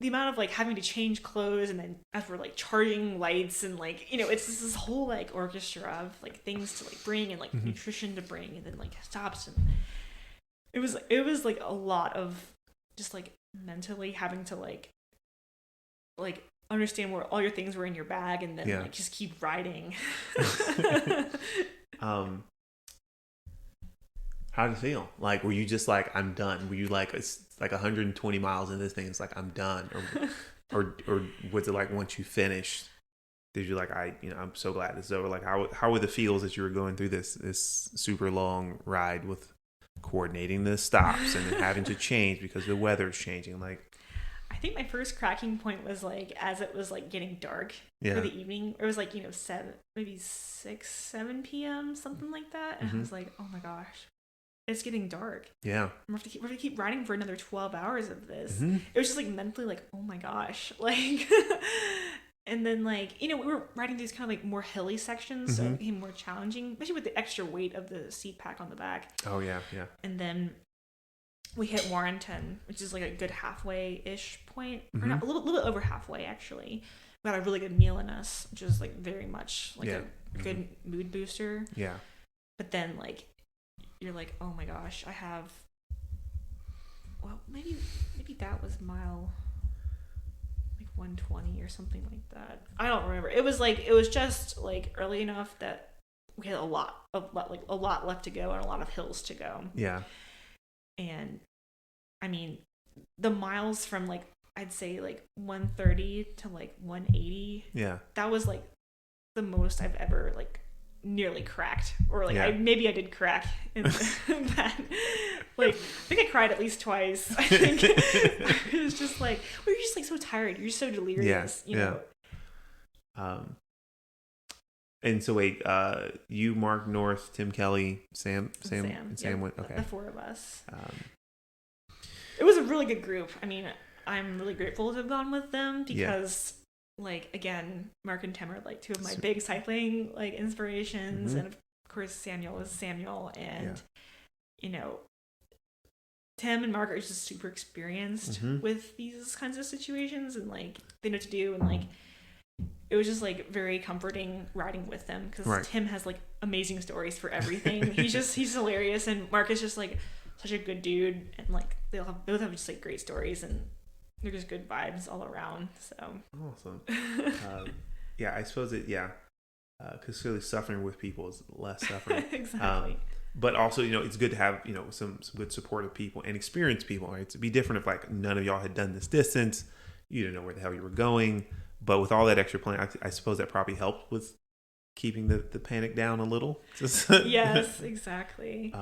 the amount of like having to change clothes, and then as we're like charging lights, and like, it's just this whole like orchestra of like things to like bring, and like nutrition to bring, and then like stops, and it was like a lot of just like mentally having to like understand where all your things were in your bag, and then like just keep riding. How did it feel? Like, were you just like, I'm done? Were you like, it's like 120 miles in this thing, it's like, I'm done? Or was it like, once you finished, did you like, I'm so glad it's over? Like, how were the feels as you were going through this super long ride with coordinating the stops and then having to change because the weather's changing? Like, I think my first cracking point was like, as it was like getting dark for the evening. It was like, 7 p.m., something like that. And I was like, oh my gosh, it's getting dark. Yeah. We're going to keep riding for another 12 hours of this. It was just like mentally like, oh my gosh. Like, and then like, we were riding these kind of like more hilly sections. So it became more challenging, especially with the extra weight of the seat pack on the back. Oh yeah. Yeah. And then we hit Warrenton, which is like a good halfway-ish point. Or not, a little bit over halfway, actually. We got a really good meal in us, which is like very much like a good mood booster. Yeah. But then like, you're like, oh my gosh, I have, well, maybe that was mile like 120 or something like that. I don't remember. It was just like early enough that we had a lot left to go and a lot of hills to go. Yeah. And I mean, the miles from like, I'd say like 130 to like 180. Yeah. That was like the most I've ever like nearly cracked, or like Yeah. I did crack in that. Like, I think I cried at least twice. I think it was just like, well, you're just like so tired. You're so delirious. You know. And so wait, you, Mark, North, Tim Kelly, Sam Yep, went. Okay. The four of us. It was a really good group. I mean, I'm really grateful to have gone with them because, like, again, Mark and Tim are like two of my big cycling like inspirations, and of course Samuel is Samuel, and you know, Tim and Mark are just super experienced with these kinds of situations, and like they know what to do, and like it was just like very comforting riding with them because Tim has like amazing stories for everything. he's hilarious, and Mark is just like such a good dude, and like they both have just like great stories, and they're just good vibes all around. So awesome. I suppose because clearly suffering with people is less suffering. Exactly. But also, you know, it's good to have, you know, some good supportive people and experienced people, right? It'd be different if like none of y'all had done this distance, you didn't know where the hell you were going, but with all that extra planning, I suppose that probably helped with keeping the panic down a little. Yes, exactly.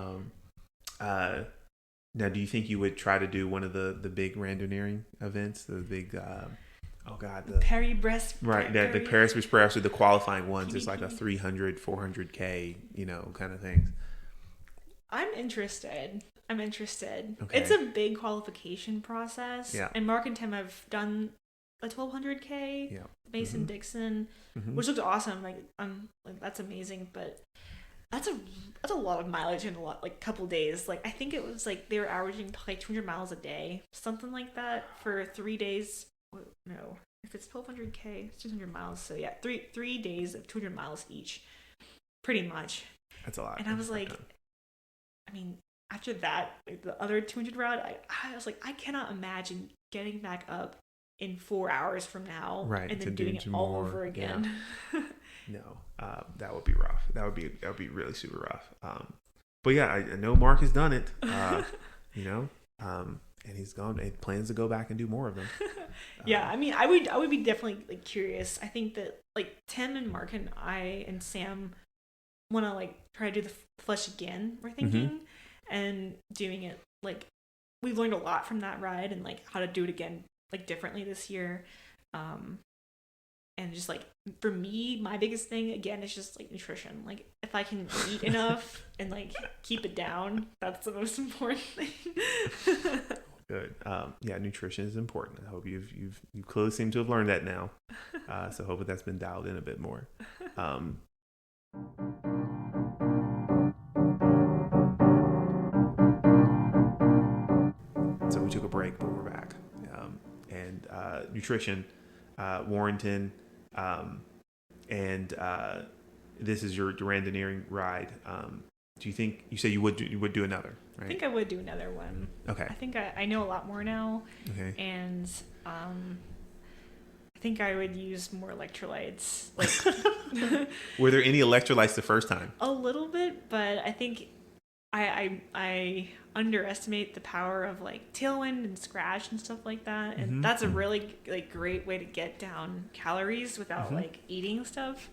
Now, do you think you would try to do one of the big randonneuring events, the big the Paris-Brest, right? That the Paris-Brest or the qualifying ones is like a 300, 400K, you know, kind of things. I'm interested. Okay. It's a big qualification process. Yeah. And Mark and Tim have done a 1200K, Mason Dixon, which looked awesome. Like, that's amazing, but that's a lot of mileage in couple days. Like, I think it was like they were averaging like 200 miles a day, something like that for 3 days. No, if it's 1200K, it's 200 miles. So yeah, three days of 200 miles each, pretty much. That's a lot. And I was like, I mean, after that, like the other 200 route, I was like, I cannot imagine getting back up in 4 hours from now, and then doing it all over again. Yeah. No, that would be rough. That would be really super rough. But yeah, I know Mark has done it. You know, and he's gone. He plans to go back and do more of them. Yeah, I mean, I would be definitely like curious. I think that like Tim and Mark and I and Sam want to like try to do the flush again. We're thinking and doing it like we've learned a lot from that ride and like how to do it again like differently this year. And just like for me, my biggest thing again is just like nutrition. Like if I can eat enough and like keep it down, that's the most important thing. Good. Yeah, nutrition is important. I hope you clearly seem to have learned that now. So hopefully that's been dialed in a bit more. So we took a break, but we're back. And nutrition, Warrenton, and this is your randonneuring ride. Do you think you say you would do another? Right? I think I would do another one. Okay. I think I know a lot more now. Okay. And I think I would use more electrolytes. Like, were there any electrolytes the first time? A little bit, but I think I underestimate the power of like tailwind and scratch and stuff like that, and that's a really like great way to get down calories without like eating stuff.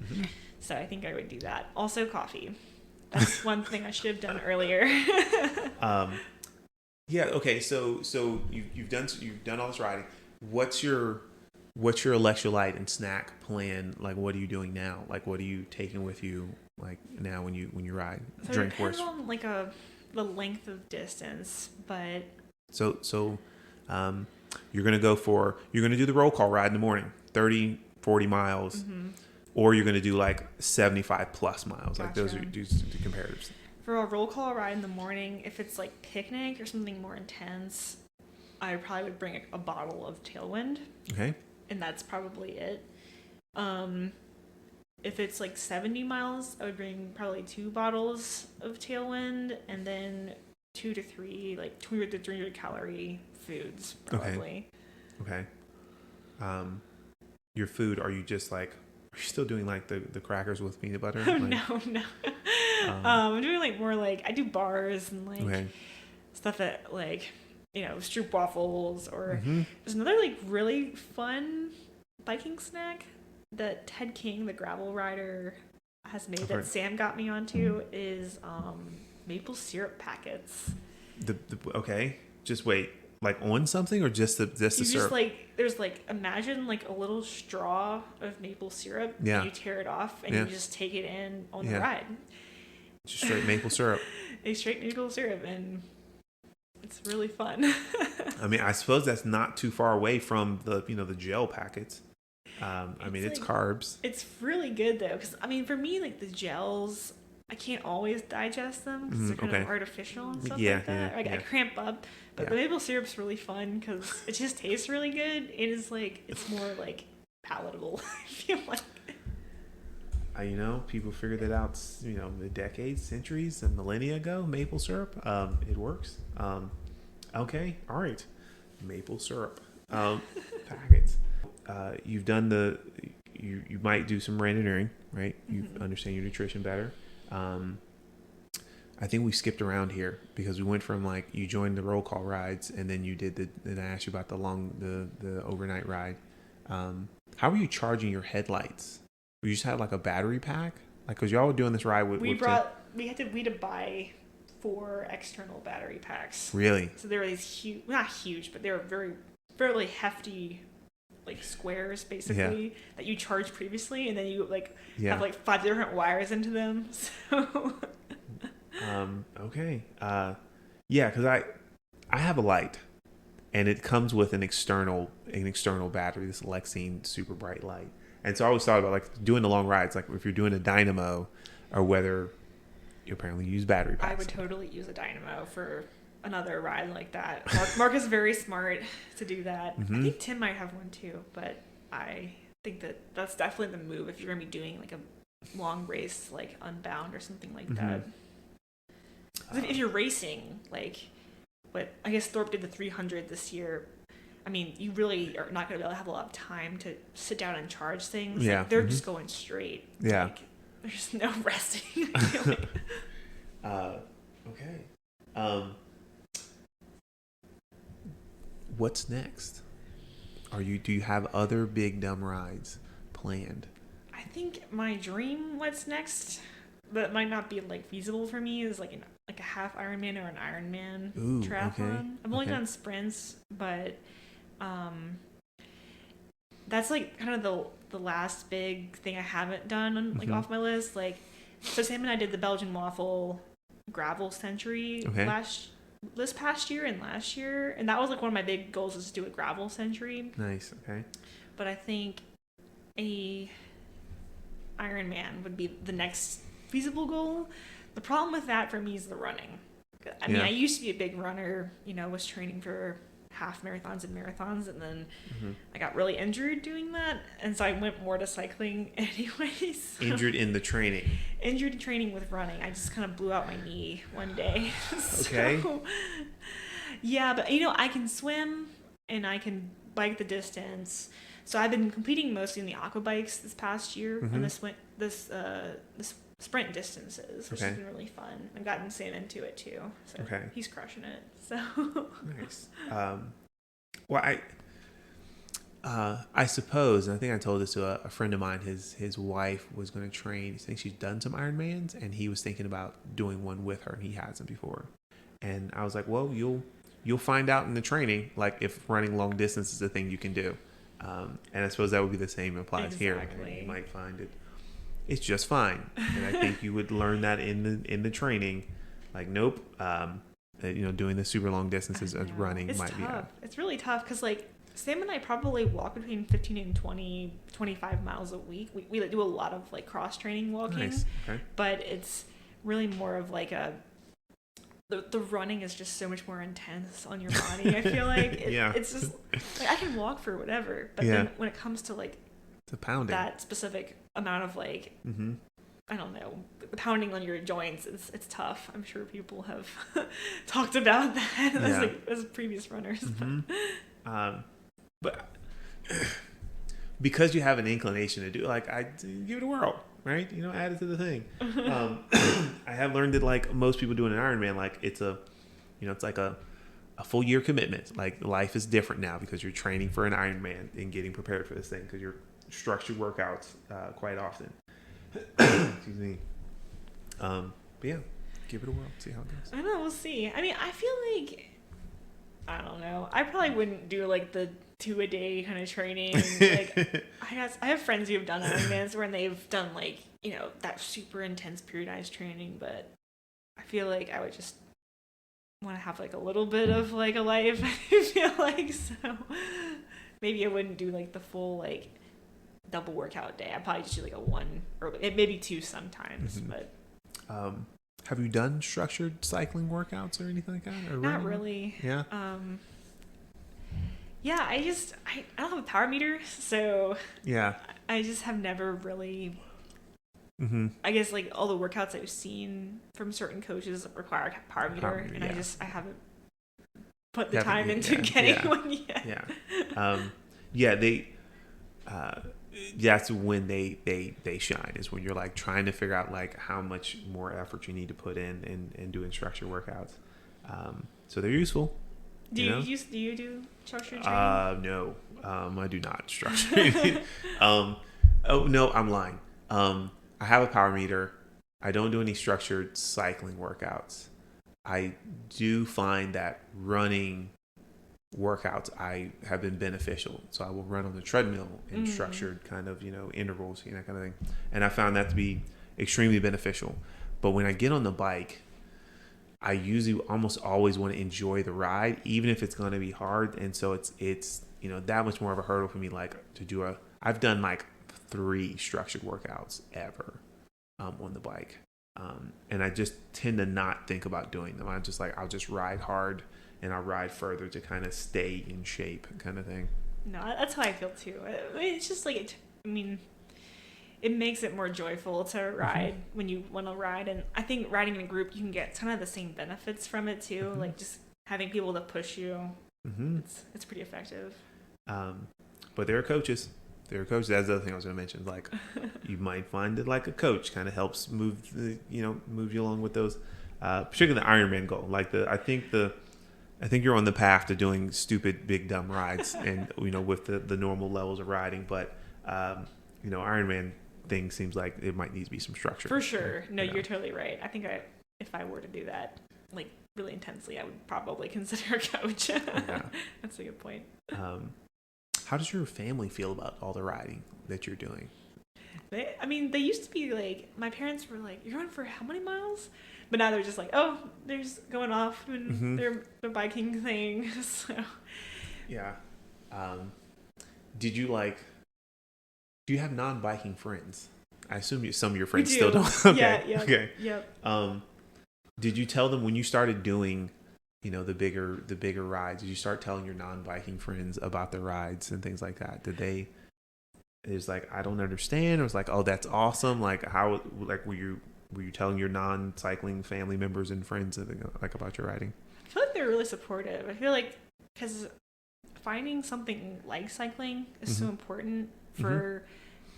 So I think I would do that. Also, coffee. That's one thing I should have done earlier. Yeah. Okay. So you've done all this riding. What's your electrolyte and snack plan? Like, what are you doing now? Like, what are you taking with you? Like now when you ride, so drink it depends on like the length of distance, but so you're gonna do the roll call ride in the morning, 30, 40 miles. Or you're going to do like 75 plus miles. Gotcha. Like those are the comparatives. For a roll call ride in the morning, if it's like picnic or something more intense, I probably would bring a bottle of Tailwind. Okay. And that's probably it. If it's like 70 miles, I would bring probably 2 bottles of Tailwind and then 2 to 3 like 200 to 300 calorie foods probably. Okay. Your food, are you just like, are you still doing like the crackers with peanut butter? Oh, like, no. I'm doing like more like I do bars and like stuff that like stroop waffles, or there's another like really fun biking snack that Ted King, the gravel rider, has made that Sam got me onto is maple syrup packets. Okay, just wait. Like on something or just the syrup? Just like there's like imagine like a little straw of maple syrup. Yeah. And you tear it off and you just take it in on the ride. Just straight maple syrup. Straight maple syrup, and it's really fun. I mean, I suppose that's not too far away from the the gel packets. It's carbs. It's really good though, because for me, like the gels, I can't always digest them because they're kind of artificial and stuff like that. I cramp up. But the maple syrup's really fun because it just tastes really good. It is like, it's more like palatable, I feel like. People figured that out, the decades, centuries, and millennia ago. Maple syrup, it works. Okay, all right. Maple syrup packets. You've done you might do some randonneuring, right? You understand your nutrition better. I think we skipped around here because we went from like you joined the roll call rides and then you did then I asked you about the overnight ride. How were you charging your headlights? You just had like a battery pack, like because y'all were doing this ride with. We had to buy 4 external battery packs. Really? So there were these huge, not huge, but they were fairly hefty, like squares basically that you charged previously, and then you have like 5 different wires into them. So. Okay. Because I have a light, and it comes with an external battery, this Lexine super bright light. And so I always thought about like doing the long rides, like if you're doing a dynamo, or whether you apparently use battery packs. I would totally use a dynamo for another ride like that. Mark is very smart to do that. I think Tim might have one too, but I think that's definitely the move if you're going to be doing like a long race, like Unbound or something like that. If you're racing, like what I guess Thorpe did the 300 this year, you really are not going to be able to have a lot of time to sit down and charge things. Yeah. Like, they're just going straight. Yeah. Like, there's no resting. I feel like. Okay. What's next? Do you have other big dumb rides planned? I think my dream, what's next, that might not be like feasible for me, is like a half Ironman or an Ironman triathlon. Okay. I've only done sprints, but that's like kind of the last big thing I haven't done off my list. Like, so Sam and I did the Belgian Waffle gravel century this past year and last year, and that was like one of my big goals, is to do a gravel century. Nice. Okay. But I think a Ironman would be the next feasible goal. The problem with that for me is the running. I used to be a big runner, was training for half marathons and marathons, and then I got really injured doing that, and so I went more to cycling anyways. Injured in the training? Injured in training with running. I just kind of blew out my knee one day. Okay. Yeah, but I can swim and I can bike the distance. So I've been competing mostly in the aqua bikes this past year on this sprint distances, which has been really fun. I've gotten Sam into it too, so he's crushing it. So nice. Well, I suppose, and I think I told this to a friend of mine. His wife was going to train. I think she's done some Ironmans, and he was thinking about doing one with her, and he hasn't before. And I was like, well, you'll find out in the training, like if running long distance is a thing you can do. And I suppose that would be the same applies here. You might find it's just fine, and I think you would learn that in the training. Like, nope, doing the super long distances as running might tough. It's really tough because like Sam and I probably walk between 15 and 25 miles a week. We do a lot of like cross training walking. Nice. Okay. But it's really more of like the running is just so much more intense on your body. I feel like it's just like I can walk for whatever, but then when it comes to like the pounding, that specific amount of like I don't know, pounding on your joints, it's tough. I'm sure people have talked about that as previous runners. But because you have an inclination to do, like, I give it a whirl, right? Add it to the thing. I have learned that like most people doing an Ironman, like it's like a a full year commitment. Like life is different now because you're training for an Ironman and getting prepared for this thing because you're structured workouts quite often. Excuse me. But yeah, give it a whirl. See how it goes. I don't know. We'll see. I mean, I feel like, I don't know. I probably wouldn't do like the 2-a-day kind of training. Like, I have friends who have done Ironmans where they've done like, you know, that super intense periodized training, but I feel like I would just want to have like a little bit of like a life. I feel like, so maybe I wouldn't do like the full like double workout day. I'd probably just do like a one or maybe two sometimes. Mm-hmm. But have you done structured cycling workouts or anything like that? Or not really. Yeah. Yeah, I don't have a power meter, so yeah, I just have never really. Mm-hmm. I guess like all the workouts I've seen from certain coaches require a power meter, and yeah. I haven't put the time into getting one yet. Yeah. They that's when they shine, is when you're like trying to figure out like how much more effort you need to put in doing structured workouts. So they're useful. Do you do structured training? No, I do not structure. Oh no, I'm lying. I have a power meter. I don't do any structured cycling workouts. I do find that running workouts have been beneficial. So I will run on the treadmill in structured kind of, intervals, that kind of thing. And I found that to be extremely beneficial. But when I get on the bike, I usually almost always want to enjoy the ride, even if it's going to be hard. And so it's that much more of a hurdle for me, like to do I've done like 3 structured workouts ever on the bike. And I just tend to not think about doing them. I'm just like, I'll just ride hard and I'll ride further to kind of stay in shape kind of thing. No, that's how I feel too. It's just like, it makes it more joyful to ride when you want to ride. And I think riding in a group, you can get kind of the same benefits from it too. Mm-hmm. Like just having people to push you. Mm-hmm. It's pretty effective. But there are coaches. That's the other thing I was going to mention. Like you might find that like a coach kind of helps move you along with those, particularly the Ironman goal. Like I think you're on the path to doing stupid, big, dumb rides and, with the normal levels of riding. But, Ironman thing seems like it might need to be some structure. For sure. No, you're totally right. I think if I were to do that, like really intensely, I would probably consider a coach. Yeah. That's a good point. How does your family feel about all the riding that you're doing? They used to be like, my parents were like, you're going for how many miles? But now they're just like, oh, they're just going off and they're the biking thing. So. Yeah. Do you have non-biking friends? I assume some of your friends still don't. Okay. Yeah. Okay. Yep. Did you tell them when you started doing, the bigger rides, did you start telling your non-biking friends about the rides and things like that? It was like, I don't understand. It was like, oh, that's awesome. Like how, like, were you telling your non-cycling family members and friends like about your riding? I feel like they're really supportive. I feel like because finding something like cycling is so important for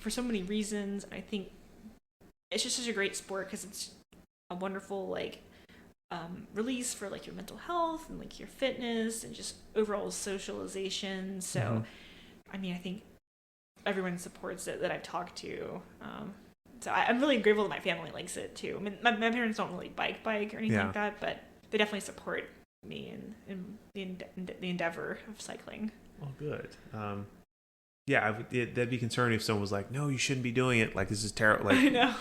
so many reasons. I think it's just such a great sport because it's a wonderful like release for like your mental health and like your fitness and just overall socialization. So I think everyone supports it that I've talked to. So I'm really grateful that my family likes it too. I mean, my parents don't really bike or anything like that, but they definitely support me in the endeavor of cycling. Oh, good. That'd be concerning if someone was like, "No, you shouldn't be doing it. Like this is terrible." Like, I know.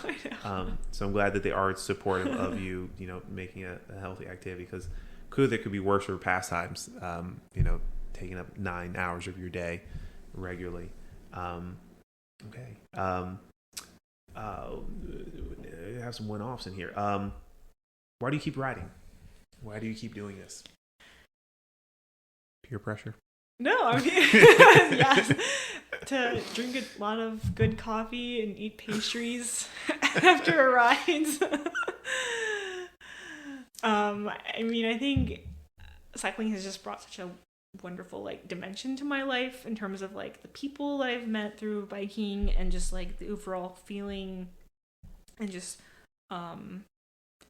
So I'm glad that they are supportive of you, making a healthy activity, because clearly there could be worse for pastimes. Taking up 9 hours of your day regularly. Okay. I have some one-offs in here. Why do you keep riding? Why do you keep doing this? Peer pressure? No, yes. To drink a lot of good coffee and eat pastries after a ride. I think cycling has just brought such a wonderful like dimension to my life in terms of like the people that I've met through biking and just like the overall feeling and just how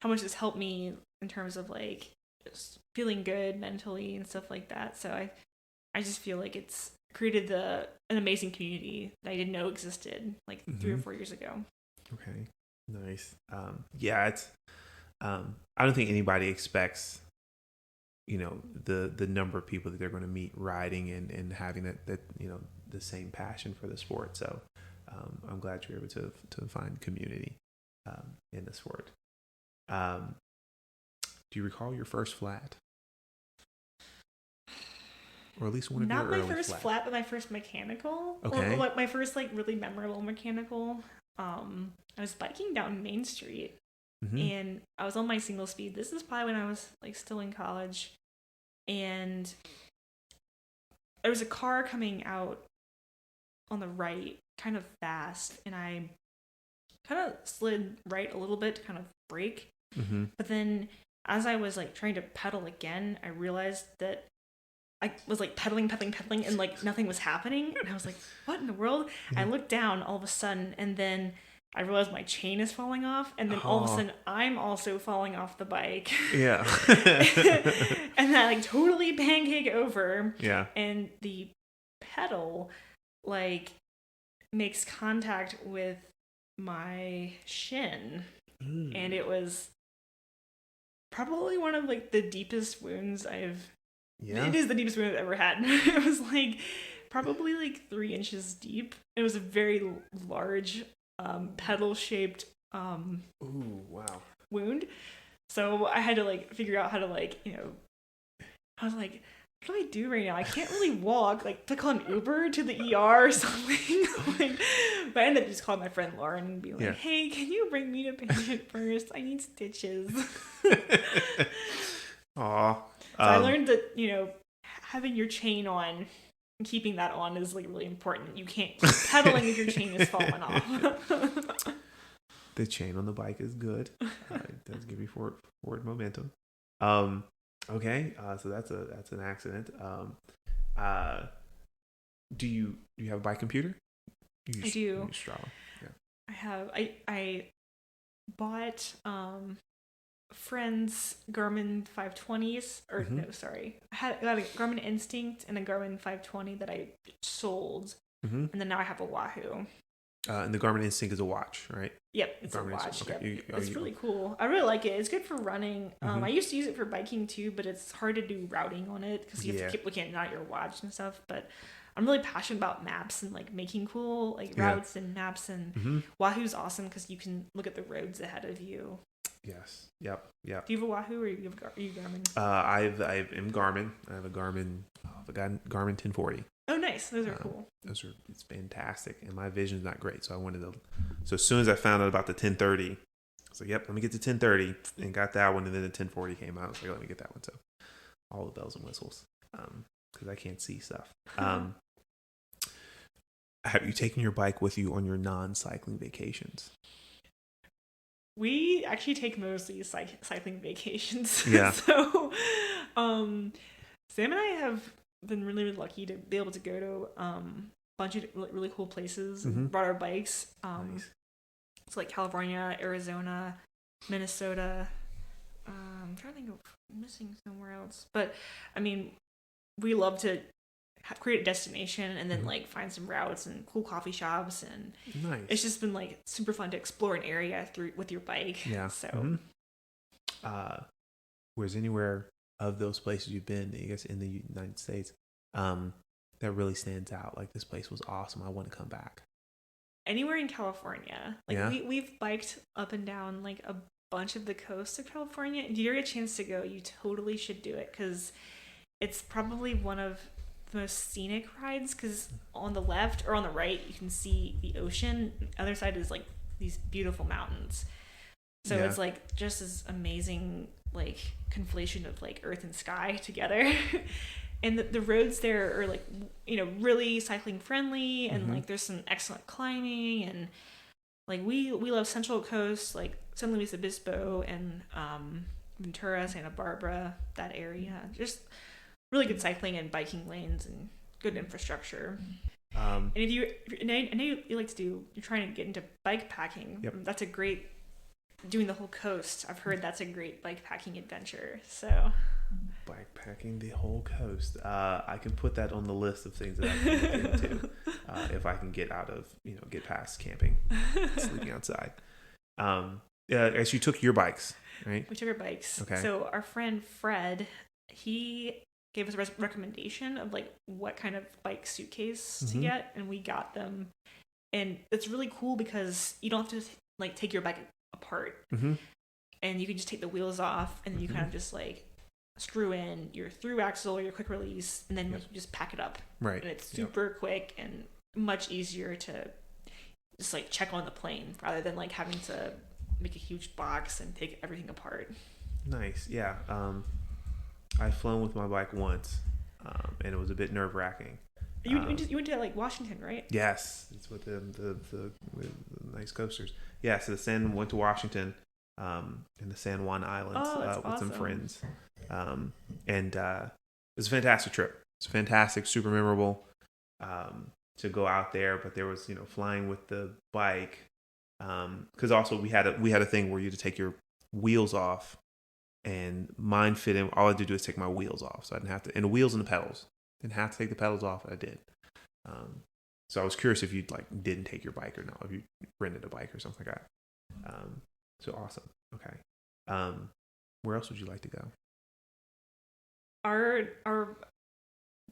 much it's helped me in terms of like just feeling good mentally and stuff like that. So I just feel like it's created an amazing community that I didn't know existed like 3 or 4 years ago. Okay, nice. Yeah, it's I don't think anybody expects, you know, the number of people that they're going to meet riding and having that you know, the same passion for the sport. So I'm glad you're able to find community in the sport. Do you recall your first flat? Or at least one of your early Not my first flat, but my first mechanical. Okay. Or like my first like really memorable mechanical. I was biking down Main Street and I was on my single speed. This is probably when I was like still in college. And there was a car coming out on the right kind of fast, and I kind of slid right a little bit to kind of brake. But then as I was like trying to pedal again, I realized that I was like pedaling and like nothing was happening, and I was like, what in the world? I looked down all of a sudden, and then I realized my chain is falling off, and then all of a sudden I'm also falling off the bike. Yeah. And I like totally pancake over. Yeah. And the pedal like makes contact with my shin. And it was probably one of like the deepest wounds it is the deepest wound I've ever had. It was like probably like 3 inches deep. It was a very large pedal shaped wound. So I had to like figure out how to like, you know, I was like, what do I do right now? I can't really walk. Like, to call an Uber to the ER or something. Like, but I ended up just calling my friend Lauren and being like, hey, can you bring me to patient first? I need stitches. Aw. So I learned that, you know, having your chain on and keeping that on is like really important. You can't keep pedaling if your chain is falling off. The chain on the bike is good. It does give you forward momentum. Okay, so that's an accident. Do you have a bike computer? I do. You use Strava. Yeah. I have. I bought friend's Garmin 520s, or no, sorry. I got a Garmin Instinct and a Garmin 520 that I sold, and then now I have a Wahoo. And the Garmin Instinct is a watch, right? Yep, it's Garmin a watch. Okay. Yep. It's really cool. I really like it. It's good for running. I used to use it for biking too, but it's hard to do routing on it because you have to keep looking at your watch and stuff. But I'm really passionate about maps and like making cool like routes and maps, and Wahoo's awesome because you can look at the roads ahead of you. Yes. Yep. Do you have a Wahoo or are you Garmin? I am Garmin. I have a Garmin 1040. Oh, nice. Those are cool. It's fantastic. And my vision's not great. So I wanted to, so as soon as I found out about the 1030, I was like, yep, let me get the 1030 and got that one. And then the 1040 came out. I was like, let me get that one. So all the bells and whistles. Cause I can't see stuff. Have you taken your bike with you on your non-cycling vacations? We actually take mostly cycling vacations. Yeah. So, Sam and I have been really, really lucky to be able to go to a bunch of really cool places and brought our bikes. Nice. It's like California, Arizona, Minnesota. I'm trying to think of missing somewhere else. But, I mean, we love to create a destination and then like find some routes and cool coffee shops, and it's just been like super fun to explore an area with your bike. Yeah. So where's anywhere of those places you've been, I guess in the United States, that really stands out, like this place was awesome, I want to come back? Anywhere in California. Like we've biked up and down like a bunch of the coast of California. If you get a chance to go, you totally should do it because it's probably one of the most scenic rides, because on the left or on the right you can see the ocean. The other side is like these beautiful mountains, so it's like just this amazing like conflation of like earth and sky together. And the roads there are like, you know, really cycling friendly, and like there's some excellent climbing, and like we love Central Coast, like San Luis Obispo and Ventura, Santa Barbara, that area. Just really good cycling and biking lanes and good infrastructure. And if you, and I know you like to do, you're trying to get into bike packing. Yep. That's a great, doing the whole coast. I've heard that's a great bike packing adventure. So Bikepacking the whole coast. I can put that on the list of things that I can look into if I can get out of, get past camping, sleeping outside. As you took your bikes, right? We took our bikes. Okay. So our friend Fred, he gave us a recommendation of like what kind of bike suitcase to get, and we got them. And it's really cool because you don't have to like take your bike apart, and you can just take the wheels off, and then you kind of just like screw in your through axle or your quick release, and then you just pack it up. Right. And it's super quick and much easier to just like check on the plane rather than like having to make a huge box and take everything apart. Nice. Yeah. I've flown with my bike once, and it was a bit nerve-wracking. You went to like Washington, right? Yes, it's with the nice coasters. Yeah, so went to Washington, in the San Juan Islands with awesome. some friends, and it was a fantastic trip. It's fantastic, super memorable to go out there. But there was flying with the bike, because also we had a thing where you had to take your wheels off, and mine fit in. All I had to do is take my wheels off, so I didn't have to, and the wheels and the pedals. Didn't have to take the pedals off, and I did. So I was curious if you didn't take your bike or not, if you rented a bike or something like that. So awesome. Okay. Where else would you like to go? Our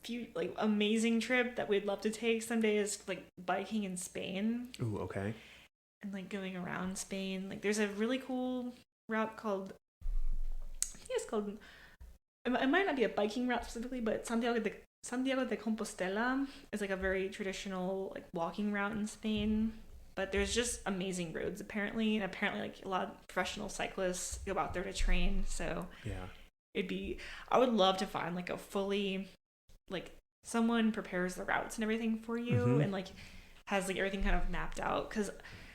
few like amazing trip that we'd love to take someday is like biking in Spain. Ooh, okay. And like going around Spain. Like there's a really cool route called, I think it's called, it might not be a biking route specifically, but Santiago de Compostela is like a very traditional like walking route in Spain. But there's just amazing roads apparently, and apparently like a lot of professional cyclists go out there to train. So yeah, I would love to find like a fully, like someone prepares the routes and everything for you, and like has like everything kind of mapped out. Because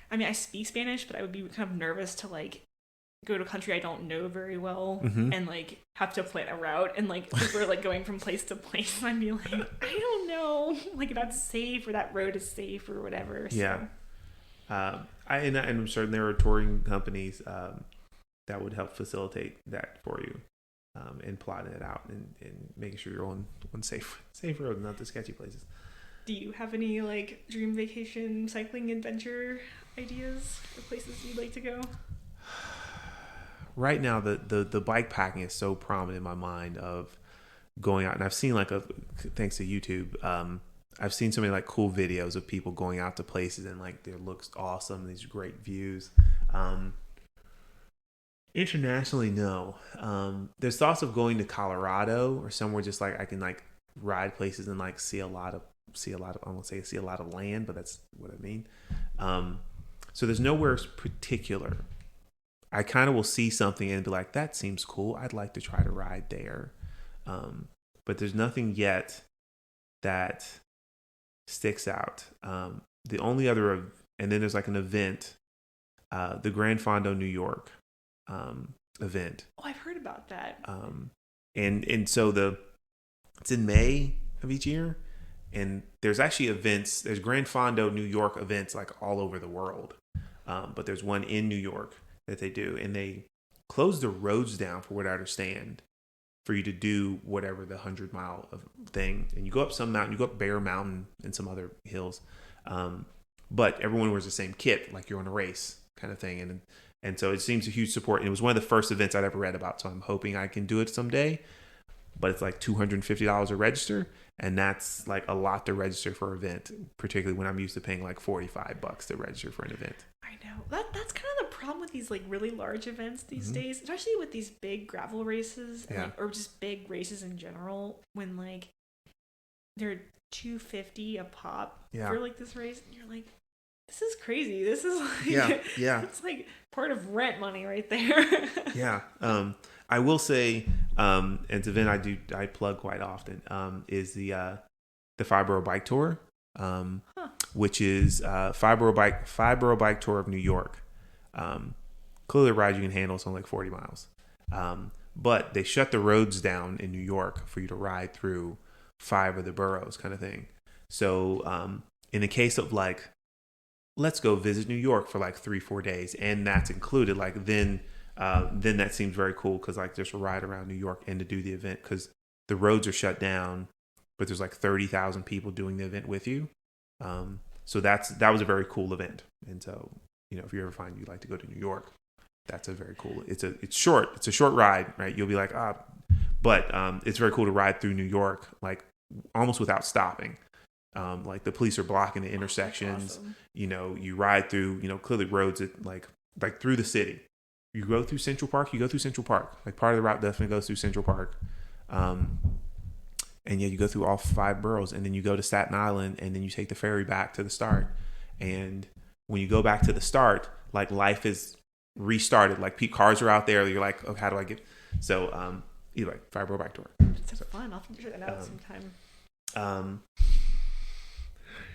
I mean, I speak Spanish, but I would be kind of nervous to like go to a country I don't know very well and like have to plan a route, and like if we're like going from place to place, I'd be like, I don't know, like that's safe or that road is safe or whatever. So. Yeah. I'm certain there are touring companies that would help facilitate that for you, and plotting it out and making sure you're on safe roads, not the sketchy places. Do you have any like dream vacation cycling adventure ideas or places you'd like to go? Right now, the bike packing is so prominent in my mind of going out, and I've seen thanks to YouTube, I've seen so many like cool videos of people going out to places and like it looks awesome, these great views. Internationally, no. There's thoughts of going to Colorado or somewhere just like I can like ride places and like see a lot of I won't say see a lot of land, but that's what I mean. So there's nowhere particular. I kind of will see something and be like, that seems cool. I'd like to try to ride there. But there's nothing yet that sticks out. The only other, and then there's like an event, the Grand Fondo New York event. Oh, I've heard about that. And so it's in May of each year, and there's actually events. There's Grand Fondo New York events like all over the world, but there's one in New York that they do, and they close the roads down, for what I understand, for you to do whatever the 100-mile thing. And you go up some mountain, you go up Bear Mountain and some other hills, but everyone wears the same kit, like you're on a race kind of thing. And so it seems a huge support. And it was one of the first events I'd ever read about, so I'm hoping I can do it someday. But it's like $250 to register, and that's like a lot to register for an event, particularly when I'm used to paying like $45 to register for an event. I know. That's kind of the problem with these like really large events these days, especially with these big gravel races and, or just big races in general, when like they're $250 a pop for like this race, and you're like, this is crazy. This is like it's like part of rent money right there. I will say, it's an event I plug quite often, is the Fibro Bike Tour, which is Five Borough Bike Tour of New York. Clearly a ride you can handle. It's only like 40 miles. But they shut the roads down in New York for you to ride through 5 of the boroughs kind of thing. So in the case of like, let's go visit New York for like 3-4 days, and that's included, like then then that seems very cool because like just a ride around New York and to do the event because the roads are shut down, but there's like 30,000 people doing the event with you. So that was a very cool event. And so, if you ever find you'd like to go to New York, that's a very cool. It's a short ride, right? You'll be like, but it's very cool to ride through New York, like almost without stopping. Like the police are blocking the intersections. Awesome. You ride through, clearly roads that like through the city. You go through Central Park. Like part of the route definitely goes through Central Park. And yeah, you go through all 5 boroughs, and then you go to Staten Island, and then you take the ferry back to the start. And when you go back to the start, like life is restarted. Like cars are out there. You're like, oh, how do I get? So either like 5 borough back to work. It's so fun. I'll figure that out sometime.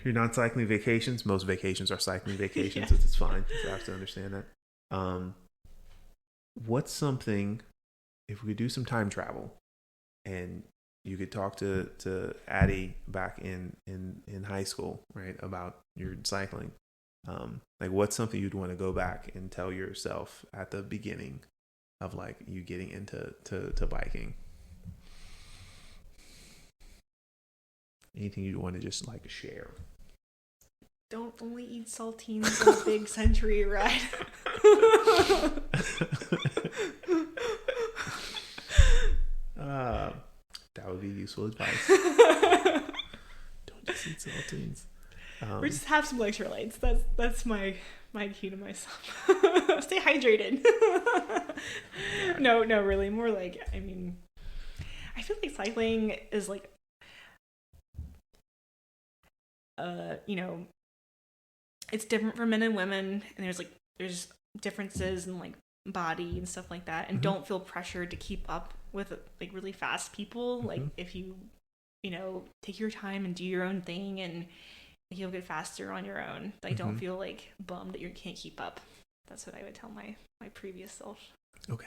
Your non-cycling vacations. Most vacations are cycling vacations. Yeah. It's fine. You have to understand that. What's something if we could do some time travel, and you could talk to Addie back in high school, right, about your cycling. Like what's something you'd want to go back and tell yourself at the beginning of like you getting into biking? Anything you'd want to just like share? Don't only eat saltines on a big Century ride. That would be useful advice. Don't just eat saltines. Or just have some electrolytes. That's my key to myself. Stay hydrated. No, really. More like, I feel like cycling is like, it's different for men and women, and there's differences in like body and stuff like that, and don't feel pressured to keep up with like really fast people. Like if you take your time and do your own thing, and you'll get faster on your own. Like don't feel like bummed that you can't keep up. That's what I would tell my previous self. Okay.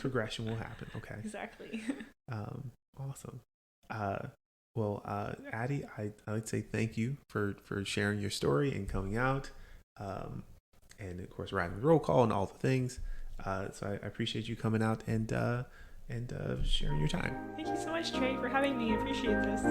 Progression will happen. Okay. Exactly. Awesome. Well, Addie, I would say thank you for sharing your story and coming out, and of course riding the roll call and all the things. So I appreciate you coming out and sharing your time. Thank you so much, Trey, for having me. I appreciate this.